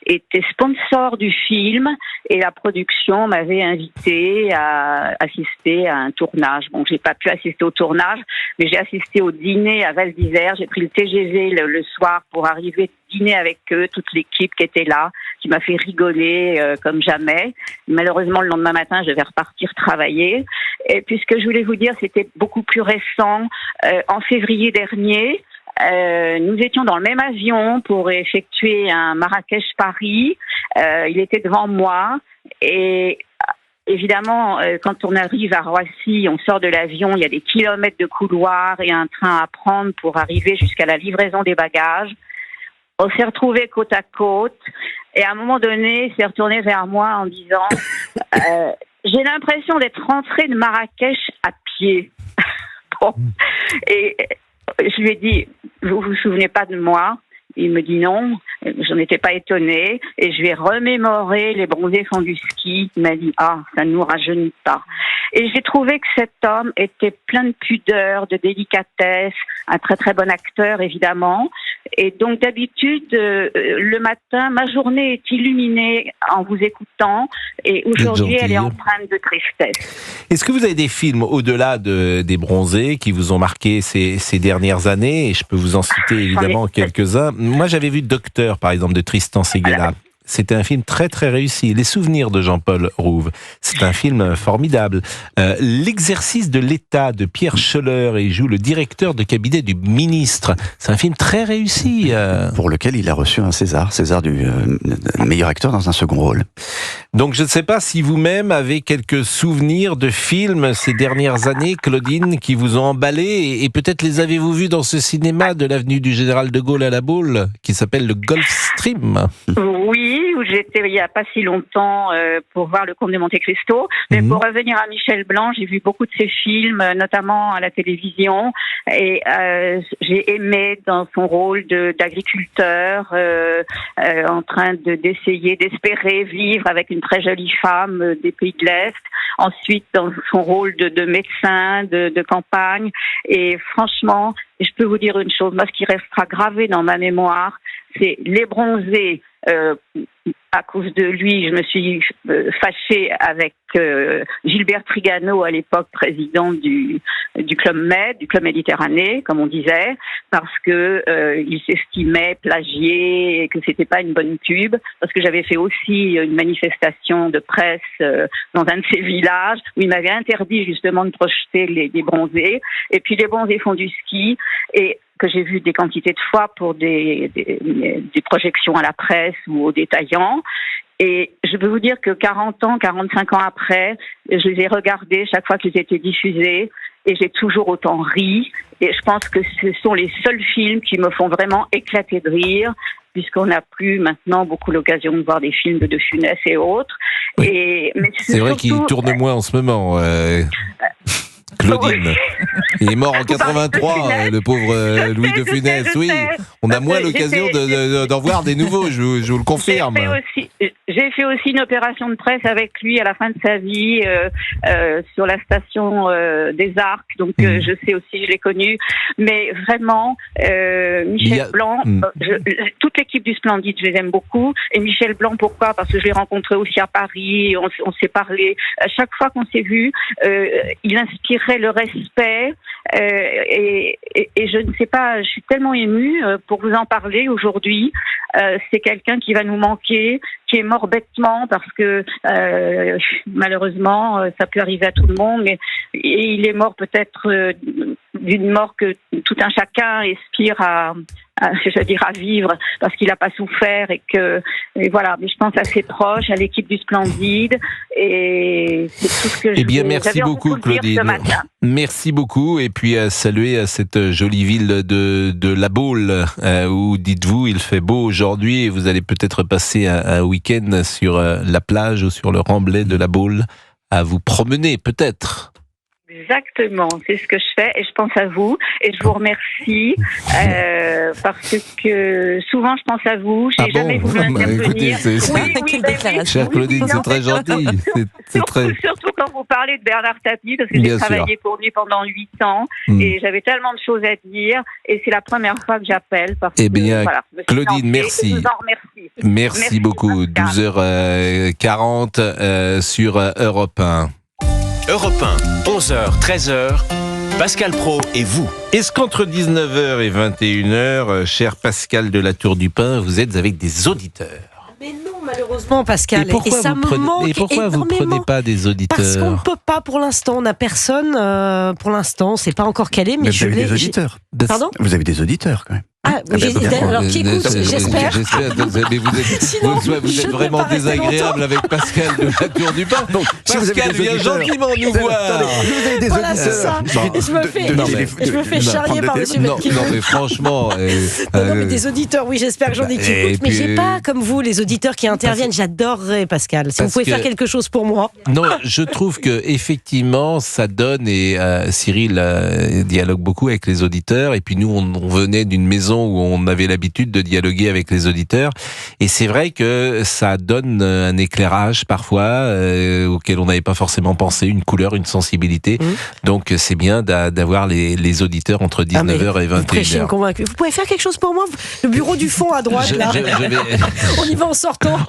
était sponsor du film et la production m'avait invité à assister à un tournage. Bon, j'ai pas pu assister au tournage, mais j'ai assisté au dîner à Val d'Isère. J'ai pris le TGV le soir pour arriver dîner avec eux, toute l'équipe qui était là, qui m'a fait rigoler comme jamais. Malheureusement, le lendemain matin, je vais repartir travailler. Et puis, ce que je voulais vous dire, c'était beaucoup plus récent. En février dernier, nous étions dans le même avion pour effectuer un Marrakech-Paris. Il était devant moi et évidemment, quand on arrive à Roissy, on sort de l'avion, il y a des kilomètres de couloirs et un train à prendre pour arriver jusqu'à la livraison des bagages. On s'est retrouvés côte à côte et à un moment donné, il s'est retourné vers moi en disant j'ai l'impression d'être rentré de Marrakech à pied. Bon. Et je lui ai dit, vous vous souvenez pas de moi? Il me dit non, j'en étais pas étonnée, et je lui ai remémoré les Bronzés font du ski. Il m'a dit, ça ne nous rajeunit pas. Et j'ai trouvé que cet homme était plein de pudeur, de délicatesse, un très très bon acteur évidemment. Et donc d'habitude, le matin, ma journée est illuminée en vous écoutant, et aujourd'hui elle est empreinte de tristesse. Est-ce que vous avez des films au-delà des Bronzés qui vous ont marqué ces dernières années? Et je peux vous en citer évidemment quelques-uns. Moi j'avais vu Docteur par exemple de Tristan Seguela. C'était un film très très réussi. Les souvenirs de Jean-Paul Rouve, c'est un film formidable. L'exercice de l'État de Pierre Schoeller, il joue le directeur de cabinet du ministre. C'est un film très réussi. Pour lequel il a reçu un César du meilleur acteur dans un second rôle. Donc je ne sais pas si vous-même avez quelques souvenirs de films ces dernières années, Claudine, qui vous ont emballé, et peut-être les avez-vous vus dans ce cinéma de l'avenue du Général de Gaulle à La Baule, qui s'appelle le Gulfstream. Oui, où j'étais il n'y a pas si longtemps pour voir Le Comte de Monte Cristo. Mais pour revenir à Michel Blanc, j'ai vu beaucoup de ses films, notamment à la télévision, et j'ai aimé dans son rôle d'agriculteur, en train d'espérer vivre avec une très jolie femme des pays de l'Est. Ensuite, dans son rôle de médecin de campagne. Et franchement, je peux vous dire une chose, moi, ce qui restera gravé dans ma mémoire, c'est Les Bronzés. À cause de lui, je me suis fâchée avec Gilbert Trigano, à l'époque président du Club Med, du Club Méditerranée, comme on disait, parce que il s'estimait plagié et que c'était pas une bonne pub, parce que j'avais fait aussi une manifestation de presse dans un de ces villages où il m'avait interdit justement de projeter les Bronzés. Et puis les Bronzés font du ski, et que j'ai vu des quantités de fois pour des projections à la presse ou aux détaillants. Et je peux vous dire que 40 ans, 45 ans après, je les ai regardés chaque fois qu'ils étaient diffusés, et j'ai toujours autant ri. Et je pense que ce sont les seuls films qui me font vraiment éclater de rire, puisqu'on n'a plus maintenant beaucoup l'occasion de voir des films de De Funès et autres. Oui. Mais c'est vrai qu'ils tournent moins en ce moment. Claudine. Il est mort en 83, le pauvre Louis de Funès. Oui, on a moins l'occasion d'en voir des nouveaux, je vous le confirme. J'ai fait aussi une opération de presse avec lui à la fin de sa vie sur la station des Arcs, donc je sais aussi, je l'ai connu. Mais vraiment, Michel Blanc, toute l'équipe du Splendide, je les aime beaucoup. Et Michel Blanc, pourquoi ? Parce que je l'ai rencontré aussi à Paris, on s'est parlé. À chaque fois qu'on s'est vu, il inspirait le respect. Et je ne sais pas, je suis tellement émue pour vous en parler aujourd'hui. C'est quelqu'un qui va nous manquer, qui est mort bêtement parce que malheureusement ça peut arriver à tout le monde, et il est mort peut-être d'une mort que tout un chacun aspire à vivre, parce qu'il n'a pas souffert et voilà. Mais je pense à ses proches, à l'équipe du Splendide, et c'est tout ce que je merci beaucoup, Claudine. Merci beaucoup, et puis saluer cette jolie ville de La Baule, où, dites-vous, il fait beau aujourd'hui, et vous allez peut-être passer un week-end sur la plage ou sur le remblai de La Baule à vous promener, peut-être. Exactement, c'est ce que je fais, et je pense à vous, et je vous remercie parce que souvent je pense à vous. J'ai jamais voulu intervenir. Chère Claudine, c'est très gentil. Surtout quand vous parlez de Bernard Tapie, parce que j'ai travaillé pour lui pendant 8 ans, et j'avais tellement de choses à dire, et c'est la première fois que j'appelle. Claudine, merci. Je vous en remercie. Merci beaucoup. 12h40 sur Europe 1. Europe 1, 11h, 13h, Pascal Praud et vous. Est-ce qu'entre 19h et 21h, cher Pascal de la Tour du Pin, vous êtes avec des auditeurs ? Mais non, malheureusement, Pascal. Et ça me manque. Et pourquoi vous ne prenez pas des auditeurs ? Parce qu'on ne peut pas pour l'instant. On n'a personne. Pour l'instant, c'est pas encore calé. Mais vous avez des auditeurs. Pardon ? Vous avez des auditeurs quand même. Alors qui écoute, j'espère. Mais vous êtes vraiment désagréable avec Pascal de la Tour du Pin. Donc, Pascal vient gentiment nous voir. Vous avez des voilà, c'est ça. Je me fais charrier par monsieur Benkimoun. Non, mais franchement. Non, mais des auditeurs, oui, j'espère que j'en ai qui écoutent. Mais j'ai pas, comme vous, les auditeurs qui interviennent. J'adorerais, Pascal. Si vous pouvez faire quelque chose pour moi. Non, je trouve que effectivement, ça donne, et Cyril dialogue beaucoup avec les auditeurs. Et puis nous, on venait d'une maison où on avait l'habitude de dialoguer avec les auditeurs, et c'est vrai que ça donne un éclairage parfois auquel on n'avait pas forcément pensé, une couleur, une sensibilité. Donc c'est bien d'avoir les auditeurs entre 19h et 21h. Vous pouvez faire quelque chose pour moi ? Le bureau du fond à droite, là. On y va en sortant.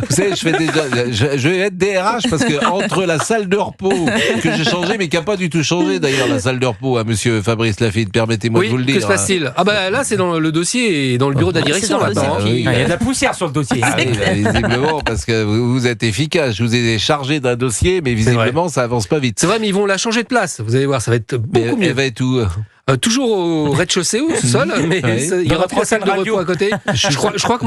Vous savez, je vais être DRH, parce que entre la salle de repos que j'ai changée, mais qui n'a pas du tout changé d'ailleurs, la salle de repos, à monsieur Fabrice Lafitte, permettez-moi de vous le dire. Que se passe-t-il ? Ah bah là, c'est dans le dossier et dans le bureau de la direction. Il y a de la poussière sur le dossier. Visiblement, parce que vous êtes efficace. Je vous ai chargé d'un dossier, mais visiblement, ça avance pas vite. C'est vrai, mais ils vont la changer de place. Vous allez voir, ça va être beaucoup mieux. Elle va être où ? Toujours au rez-de-chaussée ou au sous-sol, mais il y aura 3 salles de repos à côté. Je crois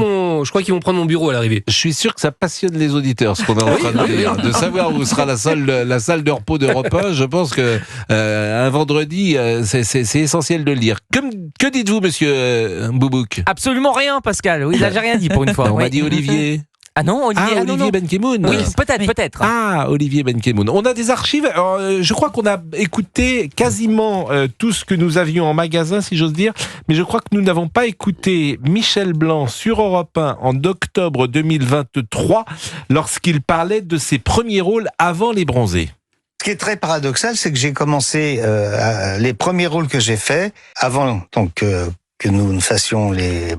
qu'ils vont prendre mon bureau à l'arrivée. Je suis sûr que ça passionne les auditeurs, ce qu'on est en train de dire. De savoir où sera la salle de repos d'Europe 1, je pense que un vendredi, c'est essentiel de le lire. Que dites-vous, monsieur Boubouk ? Absolument rien, Pascal. Oui, là, j'ai rien dit pour une fois. On m'a dit Olivier. Ah non, Olivier Benkemoun. Oui, peut-être. Ah, Olivier Benkemoun. On a des archives. Alors, je crois qu'on a écouté quasiment tout ce que nous avions en magasin, si j'ose dire. Mais je crois que nous n'avons pas écouté Michel Blanc sur Europe 1 en octobre 2023, lorsqu'il parlait de ses premiers rôles avant Les Bronzés. Ce qui est très paradoxal, c'est que j'ai commencé les premiers rôles que j'ai faits avant donc que nous fassions les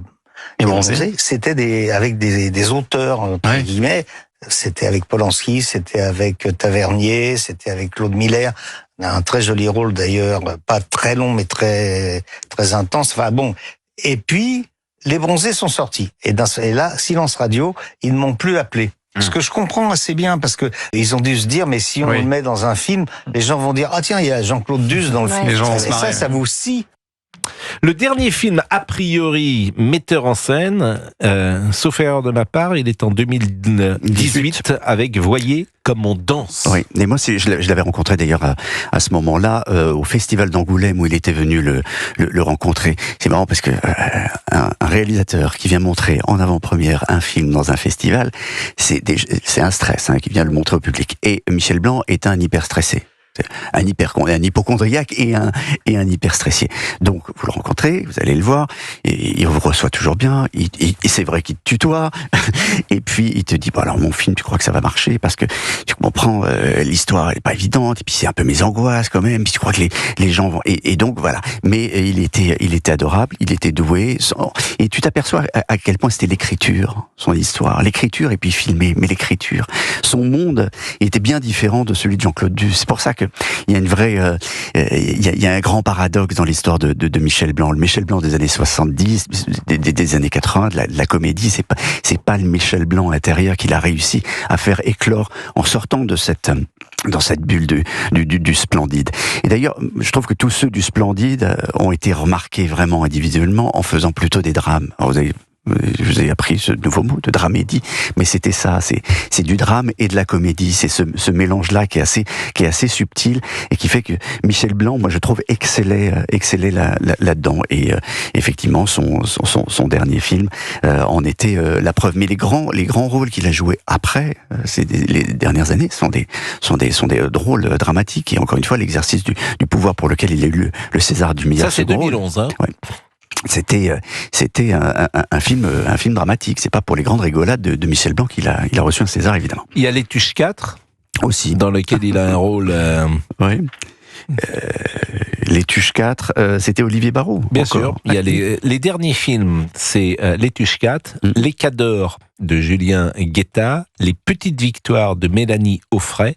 Bronzés, c'était avec des auteurs, entre guillemets. C'était avec Polanski, c'était avec Tavernier, c'était avec Claude Miller. Un très joli rôle d'ailleurs, pas très long mais très très intense. Enfin bon. Et puis les Bronzés sont sortis. Et là, Silence Radio, ils ne m'ont plus appelé. Ce que je comprends assez bien, parce que ils ont dû se dire, mais si on le met dans un film, les gens vont dire, ah tiens, il y a Jean-Claude Duss dans le film. Les gens et ça vous scie. Le dernier film, a priori, metteur en scène, sauf erreur de ma part, il est en 2018 avec Voyez comme on danse. Oui, et moi je l'avais rencontré d'ailleurs à ce moment-là au festival d'Angoulême où il était venu le rencontrer. C'est marrant parce que un réalisateur qui vient montrer en avant-première un film dans un festival, c'est un stress qui vient le montrer au public. Et Michel Blanc est un hyper stressé. un hypochondriaque et un hyperstressé. Donc vous le rencontrez, vous allez le voir, et il vous reçoit toujours bien. Et c'est vrai qu'il te tutoie. Et puis il te dit, bon alors mon film, tu crois que ça va marcher parce que tu comprends, l'histoire elle est pas évidente. Et puis c'est un peu mes angoisses quand même. Puis tu crois que les gens vont. Et donc voilà. Mais il était adorable, il était doué. Et tu t'aperçois à quel point c'était l'écriture, son histoire, l'écriture et puis filmer, mais l'écriture, son monde était bien différent de celui de Jean-Claude Duss. C'est pour ça que il y a une vraie, il y a un grand paradoxe dans l'histoire de Michel Blanc. Le Michel Blanc des années 70, des années 80, de la comédie, c'est pas le Michel Blanc intérieur qu'il a réussi à faire éclore en sortant de dans cette bulle du Splendide. Et d'ailleurs, je trouve que tous ceux du Splendide ont été remarqués vraiment individuellement en faisant plutôt des drames. Alors je vous ai appris ce nouveau mot de dramédie, mais c'était ça, c'est du drame et de la comédie, c'est ce mélange-là qui est assez subtil et qui fait que Michel Blanc, moi je trouve excellait là-dedans. Et effectivement, son dernier film en était la preuve. Mais les grands rôles qu'il a joués après, les dernières années, sont des rôles dramatiques. Et encore une fois, l'exercice du pouvoir pour lequel il a eu le César du meilleur. Ça c'est 2011, hein. Ouais. C'était un film dramatique. C'est pas pour les grandes rigolades de Michel Blanc qu'il a reçu un César, évidemment. Il y a Les Tuches 4 aussi, dans lequel il a un rôle. Oui. Les Tuches 4, c'était Olivier Barrault. Bien sûr. Il y a les derniers films, c'est Les Tuches 4, Les Cadors de Julien Guetta, Les Petites Victoires de Mélanie Offray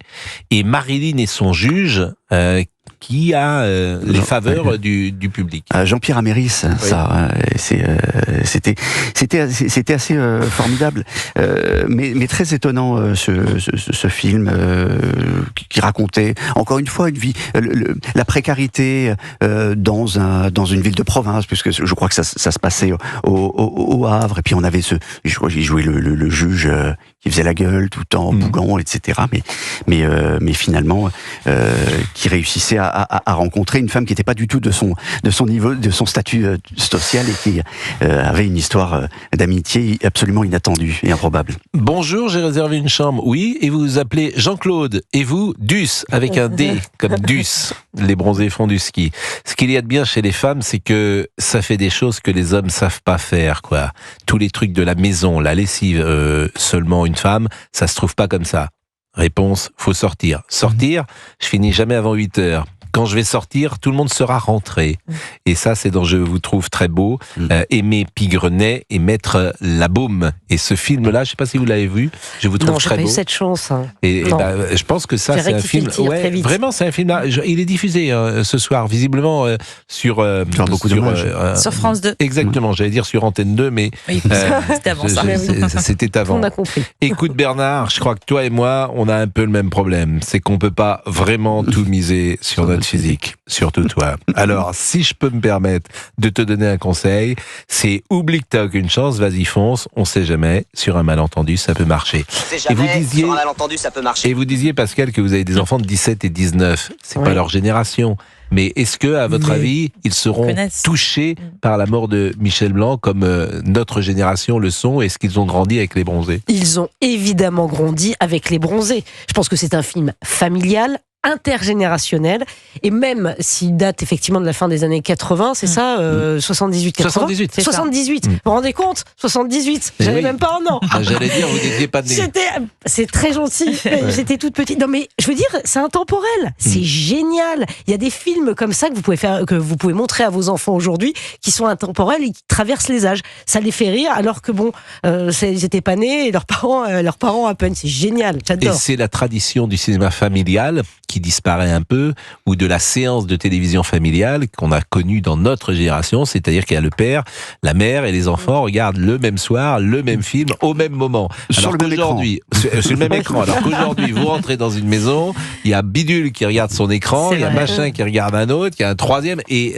et Marilyn et son juge, qui a les faveurs du public. Jean-Pierre Améris, ça, c'était assez formidable, mais très étonnant ce film qui racontait encore une fois une vie, la précarité dans une ville de province, puisque je crois que ça se passait au Havre, et puis on avait je crois qu'il jouait le juge qui faisait la gueule tout en bougant, etc. Mais finalement, qui réussissait à rencontrer une femme qui n'était pas du tout de son niveau, de son statut social, et qui avait une histoire d'amitié absolument inattendue et improbable. Bonjour, j'ai réservé une chambre. Oui, et vous vous appelez Jean-Claude, et vous, Duss, avec un D, comme Duss. Les bronzés font du ski. Ce qu'il y a de bien chez les femmes, c'est que ça fait des choses que les hommes savent pas faire, quoi. Tous les trucs de la maison, la lessive, seulement une femme, ça se trouve pas comme ça. Réponse, faut sortir. Sortir, je finis jamais avant 8h. Quand je vais sortir, tout le monde sera rentré. Et ça, c'est dont je vous trouve très beau. Aimé Pigrenet et Maître Labaume. Et ce film-là, je sais pas si vous l'avez vu, je vous trouve très beau. Non, j'ai pas eu cette chance. Et je pense que ça, c'est un film. Ouais, vraiment, c'est un film. Là, il est diffusé ce soir, visiblement sur sur France 2. Exactement, j'allais dire sur Antenne 2, mais oui, c'était avant ça. C'était avant. On a compris. Écoute Bernard, je crois que toi et moi, on a un peu le même problème. C'est qu'on peut pas vraiment tout miser sur notre physique, surtout toi. Alors, si je peux me permettre de te donner un conseil, c'est oublie que t'as aucune chance, vas-y fonce, on sait jamais, sur un malentendu, ça peut marcher. Et vous disiez, sur un malentendu, ça peut marcher. Et vous disiez, Pascal, que vous avez des enfants de 17 et 19. C'est pas leur génération. Mais est-ce que, à votre avis, ils seront touchés par la mort de Michel Blanc comme notre génération le sont? Est-ce qu'ils ont grandi avec Les Bronzés? Ils ont évidemment grandi avec Les Bronzés. Je pense que c'est un film familial, intergénérationnel, et même s'il date effectivement de la fin des années 80, c'est ça, 78, 80 78, 78. Vous vous rendez compte? 78, j'avais même pas un an. J'allais dire, vous n'étiez pas né. C'est très gentil, j'étais toute petite. Non mais, je veux dire, c'est intemporel, c'est génial. Il y a des films comme ça que vous pouvez montrer à vos enfants aujourd'hui, qui sont intemporels et qui traversent les âges. Ça les fait rire, alors que bon, ils n'étaient pas nés, et leurs parents à peine. C'est génial, j'adore. Et c'est la tradition du cinéma familial qui disparaît un peu, ou de la séance de télévision familiale qu'on a connue dans notre génération, c'est-à-dire qu'il y a le père, la mère et les enfants regardent le même soir, le même film, au même moment. Sur le même écran. Sur le même écran. Alors qu'aujourd'hui, vous rentrez dans une maison, il y a Bidule qui regarde son écran, il y a machin qui regarde un autre, il y a un troisième, et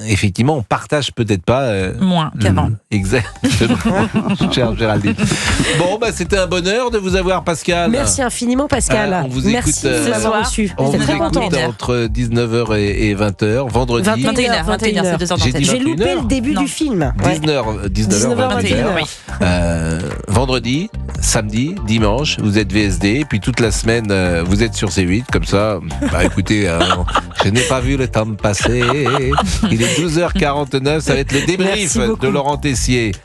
effectivement, on partage peut-être pas... moins qu'avant. Exactement. Chère Géraldine. Bon, c'était un bonheur de vous avoir, Pascal. Merci infiniment, Pascal. On vous écoute, merci de m'avoir reçu. On vous écoute entre 19h et 20h, vendredi. 21h, c'est 2h d'antenne. J'ai loupé le début du film. 19h, 21h. Oui. Vendredi, samedi, dimanche, vous êtes VSD, et puis toute la semaine, vous êtes sur C8, comme ça. Bah écoutez, je n'ai pas vu le temps passer. Il est 12h49, ça va être le débrief de Laurent Tessier.